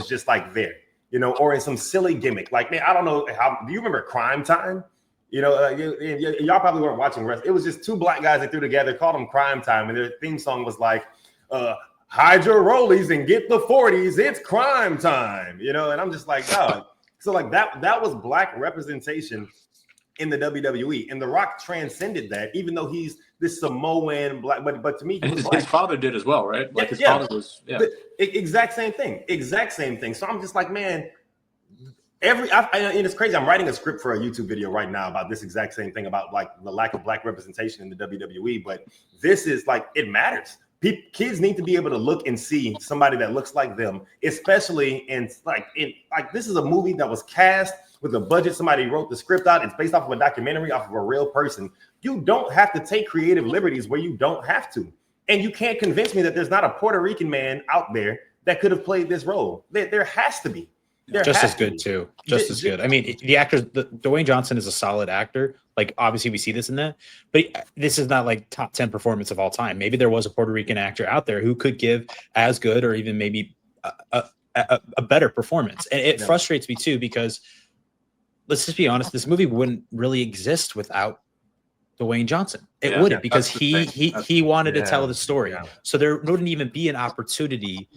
just like there, you know, or in some silly gimmick. Like, man, I don't know do you remember Crime Time? You know, y'all probably weren't watching wrestling. It was just two black guys that threw together, called them Crime Time, and their theme song was like, hide your rollies and get the 40s. It's crime time, you know. And I'm just like, God. So like that was black representation in the WWE, and The Rock transcended that, even though he's this Samoan black. But to me, his father did as well, right? Like his father was exact same thing. So I'm just like, man. And it's crazy. I'm writing a script for a YouTube video right now about this exact same thing, about like the lack of black representation in the WWE. But this is like, it matters. Kids need to be able to look and see somebody that looks like them, especially in this is a movie that was cast with a budget. Somebody wrote the script out. It's based off of a documentary, off of a real person. You don't have to take creative liberties where you don't have to. And you can't convince me that there's not a Puerto Rican man out there that could have played this role. There has to be. Just as good too. Just as good. I mean, the actors. Dwayne Johnson is a solid actor. Like obviously we see this in that, but this is not like top 10 performance of all time. Maybe there was a Puerto Rican actor out there who could give as good or even maybe a better performance. And it Yeah. frustrates me too, because let's just be honest, this movie wouldn't really exist without Dwayne Johnson. It Yeah, wouldn't, because that's the thing. he wanted to Yeah, tell the story. yeah. So there wouldn't even be an opportunity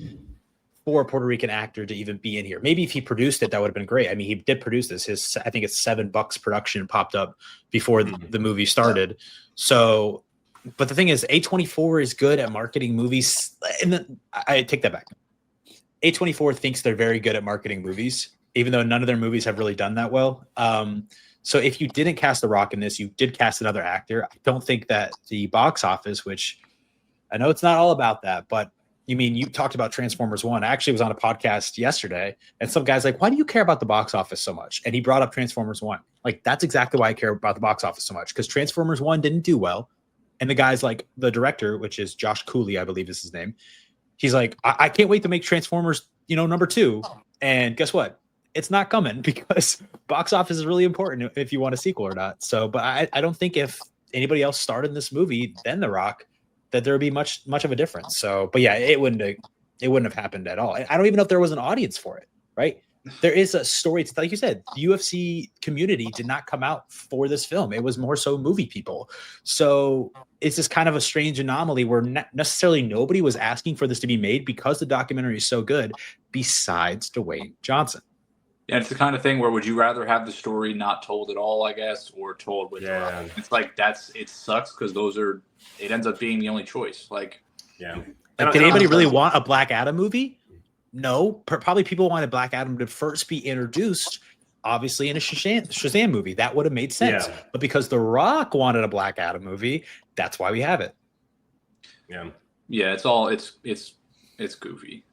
for a Puerto Rican actor to even be in here. Maybe if he produced it, that would have been great. I mean, he did produce this. I think it's $7 production popped up before the movie started. So, but the thing is, A24 is good at marketing movies. And then I take that back. A24 thinks they're very good at marketing movies, even though none of their movies have really done that well. So if you didn't cast The Rock in this, you did cast another actor. I don't think that the box office, which I know it's not all about that, but you talked about Transformers 1. I actually was on a podcast yesterday, and some guy's like, why do you care about the box office so much? And he brought up Transformers 1. Like, that's exactly why I care about the box office so much, because Transformers 1 didn't do well. And the guy's like, the director, which is Josh Cooley, I believe is his name. He's like, I can't wait to make Transformers, number 2. And guess what? It's not coming, because box office is really important if you want a sequel or not. So, but I don't think if anybody else starred in this movie than The Rock, that there would be much of a difference. So, but yeah, it wouldn't have happened at all. I don't even know if there was an audience for it, right? There is a story. It's like you said, the UFC community did not come out for this film. It was more so movie people. So it's just kind of a strange anomaly where not necessarily nobody was asking for this to be made, because the documentary is so good, besides Dwayne Johnson. Yeah, it's the kind of thing where, would you rather have the story not told at all, I guess, or told with Yeah. it's like it sucks, because it ends up being the only choice. Like, Yeah. Like, did anybody really want a Black Adam movie? No. Probably people wanted Black Adam to first be introduced, obviously, in a Shazam movie. That would have made sense. Yeah. But because The Rock wanted a Black Adam movie, that's why we have it. Yeah. yeah, it's goofy.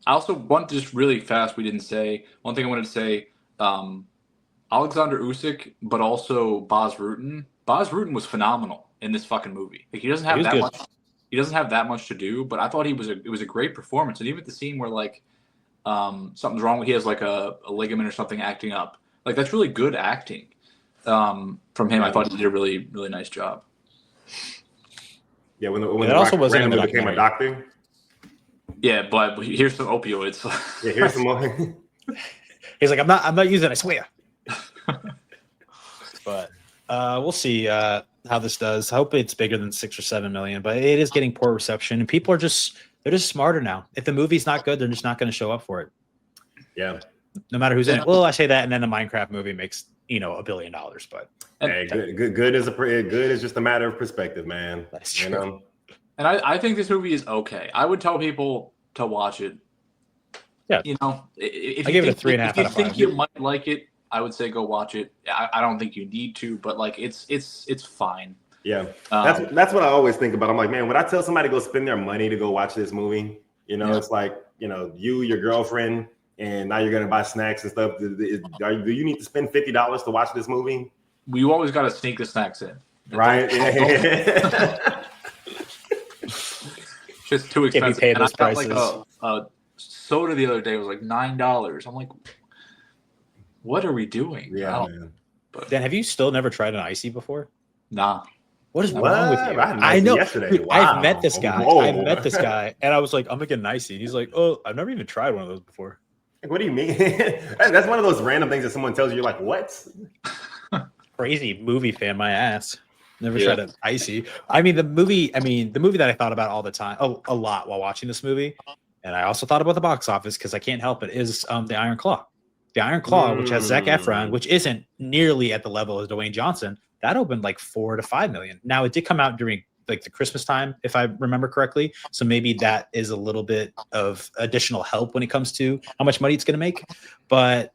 I also want to just really fast. We didn't say one thing I wanted to say. Alexander Usyk, but also Baz Rutten. Baz Rutten was phenomenal in this fucking movie. Like, he doesn't have that much. He doesn't have that much to do, but I thought it was a great performance. And even the scene where like something's wrong, he has like a ligament or something acting up. Like, that's really good acting from him. I thought he did a really, really nice job. Yeah, when It the also Rock wasn't in the randomly became a doctor. Yeah, but here's some opioids. Yeah, here's some more. He's like, I'm not using it, I swear. But we'll see how this does. I hope it's bigger than 6 or 7 million, but it is getting poor reception, and people they're just smarter now. If the movie's not good, they're just not going to show up for it. Yeah. No matter who's in it. Well, I say that, and then the Minecraft movie makes $1 billion, but Hey, good is just a matter of perspective, man. That's true. And I think this movie is okay. I would tell people to watch it. Yeah. If I you give it a 3.5 if you out of think 5. you might like it, I would say go watch it. I don't think you need to, but like it's fine. Yeah. That's what I always think about. I'm like, man, would I tell somebody to go spend their money to go watch this movie? It's like, you, your girlfriend, and now you're gonna buy snacks and stuff. Do you need to spend $50 to watch this movie? You always got to sneak the snacks in, right? Just too expensive. If you pay those and I got prices. like a soda the other day was like $9. I'm like, what are we doing? Yeah, man. Dan, have you still never tried an icy before? Nah. What is wrong with you? I know. Yesterday. Dude, Wow. I've met this guy. Whoa. I've met this guy, and I was like, I'm gonna get an icy. And he's like, oh, I've never even tried one of those before. Like, what do you mean? That's one of those random things that someone tells you. You're like, what? Crazy movie fan, my ass. Never tried an icy. The movie that I thought about all the time, a lot while watching this movie, and I also thought about the box office because I can't help it, is the Iron Claw. The Iron Claw, which has Zac Efron, which isn't nearly at the level as Dwayne Johnson, that opened like 4 to 5 million. Now it did come out during like the Christmas time, if I remember correctly. So maybe that is a little bit of additional help when it comes to how much money it's going to make. But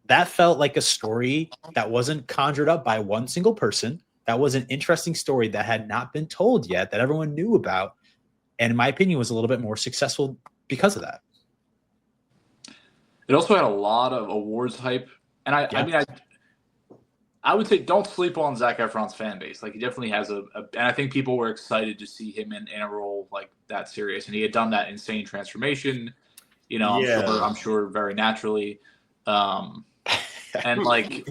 that felt like a story that wasn't conjured up by one single person. That was an interesting story that had not been told yet, that everyone knew about. And in my opinion, was a little bit more successful because of that. It also had a lot of awards hype. And I would say don't sleep on Zac Efron's fan base. Like, he definitely has and I think people were excited to see him in a role like that serious. And he had done that insane transformation, I'm sure very naturally. And like,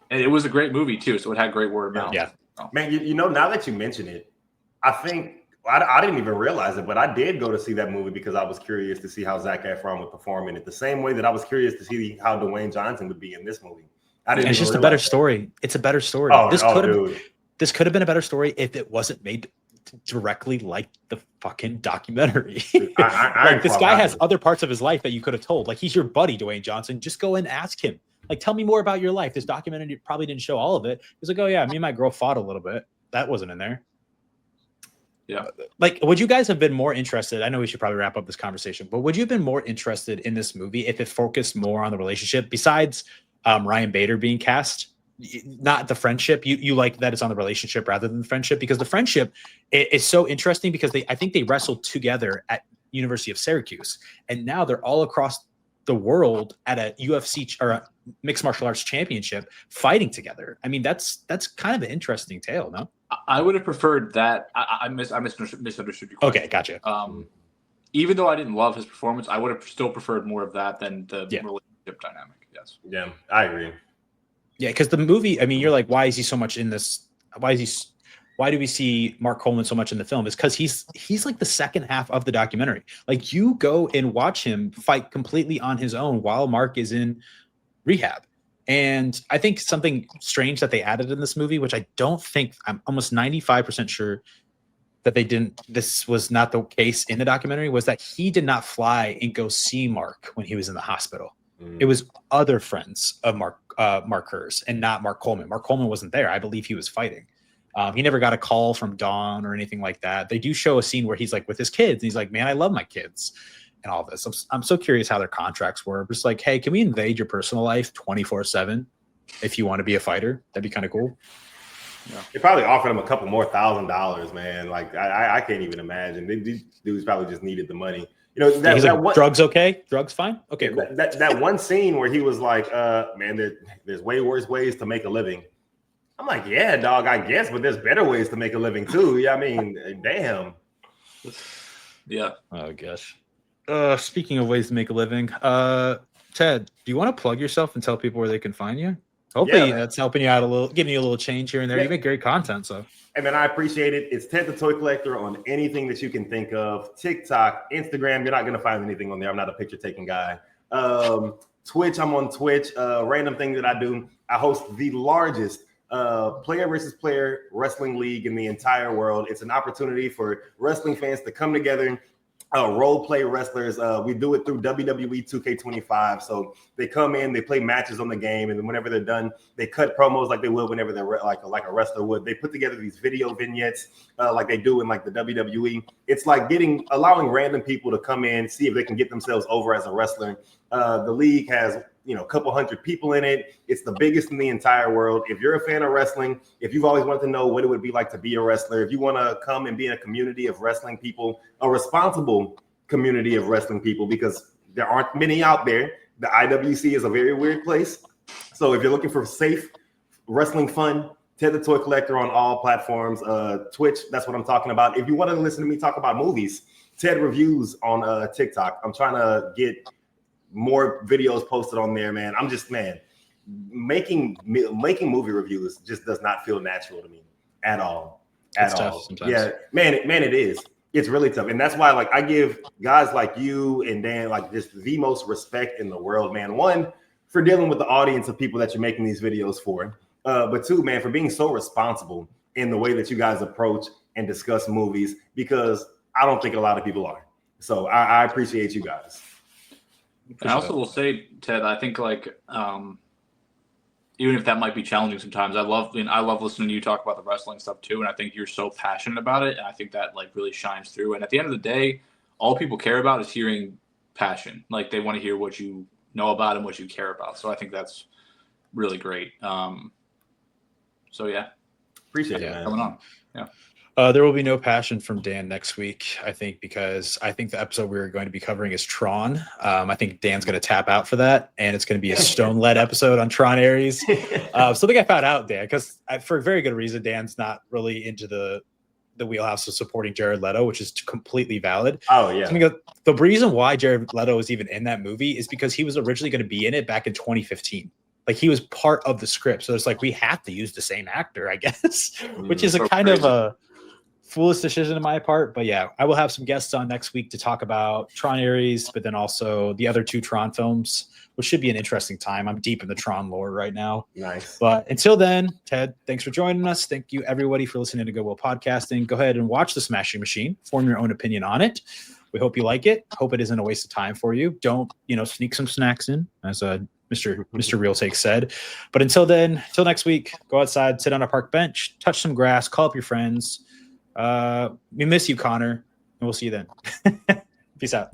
it was a great movie too. So it had great word of mouth. Yeah. Man, now that you mention it, I think I didn't even realize it, but I did go to see that movie because I was curious to see how Zac Efron would perform in it. The same way that I was curious to see how Dwayne Johnson would be in this movie. It's just a better story. It's a better story. This could have been a better story if it wasn't made directly like the fucking documentary. Like this guy has other parts of his life that you could have told. Like he's your buddy, Dwayne Johnson. Just go and ask him. Like, tell me more about your life. This documentary probably didn't show all of it. He's like, oh yeah, me and my girl fought a little bit. That wasn't in there. Yeah. Like, would you guys have been more interested? I know we should probably wrap up this conversation, but would you have been more interested in this movie if it focused more on the relationship besides Ryan Bader being cast? Not the friendship. You like that it's on the relationship rather than the friendship, because the friendship is so interesting because I think they wrestled together at University of Syracuse, and now they're all across the world at a UFC or a mixed martial arts championship fighting together. I mean, that's kind of an interesting tale, no? I would have preferred that. I misunderstood your question. Okay, gotcha. Even though I didn't love his performance, I would have still preferred more of that than the relationship dynamic. Yes. Yeah, I agree. Yeah, because the movie, I mean, you're like, why is he so much in this? Why do we see Mark Coleman so much in the film? Is because he's like the second half of the documentary. Like you go and watch him fight completely on his own while Mark is in rehab. And I think something strange that they added in this movie, which I don't think, I'm almost 95% sure that they didn't, this was not the case in the documentary, was that he did not fly and go see Mark when he was in the hospital. It was other friends of Mark Hers and not Mark Coleman. Mark Coleman wasn't there. I believe he was fighting. He never got a call from Dawn or anything like that. They do show a scene where he's like with his kids. And he's like, man, I love my kids and all this. I'm so curious how their contracts were. Just like, hey, can we invade your personal life 24/7 if you want to be a fighter? That'd be kind of cool. Yeah. They probably offered him a couple more $1,000s, man. Like I can't even imagine. These dudes probably just needed the money. You know, he's like, drugs okay? Drugs fine? Okay, cool. That one scene where he was like, man, there's way worse ways to make a living. I'm like, yeah, dog, I guess, but there's better ways to make a living too. Yeah, I mean, damn. Yeah. Oh gosh. Speaking of ways to make a living, Ted, do you want to plug yourself and tell people where they can find you? Hopefully that's helping you out a little, giving you a little change here and there. Yeah. You make great content, so. Hey man, I appreciate it. It's Ted the Toy Collector on anything that you can think of. TikTok, Instagram, you're not going to find anything on there. I'm not a picture taking guy. Twitch, I'm on Twitch. Random thing that I do. I host the largest player versus player wrestling league in the entire world. It's an opportunity for wrestling fans to come together, role play wrestlers. We do it through WWE 2K25. So they come in, they play matches on the game, and then whenever they're done, they cut promos like they would whenever they're like a wrestler would. They put together these video vignettes like they do in like the WWE. It's like allowing random people to come in, see if they can get themselves over as a wrestler. The league has a couple hundred people in it. It's the biggest in the entire world. If you're a fan of wrestling, if you've always wanted to know what it would be like to be a wrestler, if you want to come and be in a community of wrestling people, a responsible community of wrestling people, because there aren't many out there. The IWC is a very weird place. So if you're looking for safe wrestling fun, Ted the Toy Collector on all platforms. Twitch, that's what I'm talking about. If you want to listen to me talk about movies, Ted Reviews on TikTok. I'm trying to get more videos posted on there, man. I'm just, making movie reviews just does not feel natural to me at all. It's tough sometimes. Yeah, man, it is. It's really tough. And that's why, like, I give guys like you and Dan, like, just the most respect in the world, man. One, for dealing with the audience of people that you're making these videos for. But two, man, for being so responsible in the way that you guys approach and discuss movies, because I don't think a lot of people are. So I appreciate you guys. And I also will say, Ted, I think like even if that might be challenging sometimes, I love listening to you talk about the wrestling stuff too, and I think you're so passionate about it, and I think that like really shines through. And at the end of the day, all people care about is hearing passion. Like they want to hear what you know about and what you care about. So I think that's really great. So yeah, appreciate it, man. Coming on. Yeah. There will be no passion from Dan next week, I think, because I think the episode we're going to be covering is Tron. I think Dan's going to tap out for that, and it's going to be a Stone-led episode on Tron Ares. Something I found out, Dan, because for a very good reason, Dan's not really into the wheelhouse of supporting Jared Leto, which is completely valid. Oh, yeah. The reason why Jared Leto is even in that movie is because he was originally going to be in it back in 2015. Like he was part of the script. So it's like we have to use the same actor, I guess, which is a kind of a foolish decision on my part, but yeah, I will have some guests on next week to talk about Tron Ares, but then also the other 2 Tron films, which should be an interesting time. I'm deep in the Tron lore right now. Nice. But until then, Ted, thanks for joining us. Thank you, everybody, for listening to Goodwill Podcasting. Go ahead and watch The Smashing Machine. Form your own opinion on it. We hope you like it. Hope it isn't a waste of time for you. Don't, sneak some snacks in, as Mr. Real Take said. But until then, until next week, go outside, sit on a park bench, touch some grass, call up your friends. We miss you, Connor, and we'll see you then. Peace out.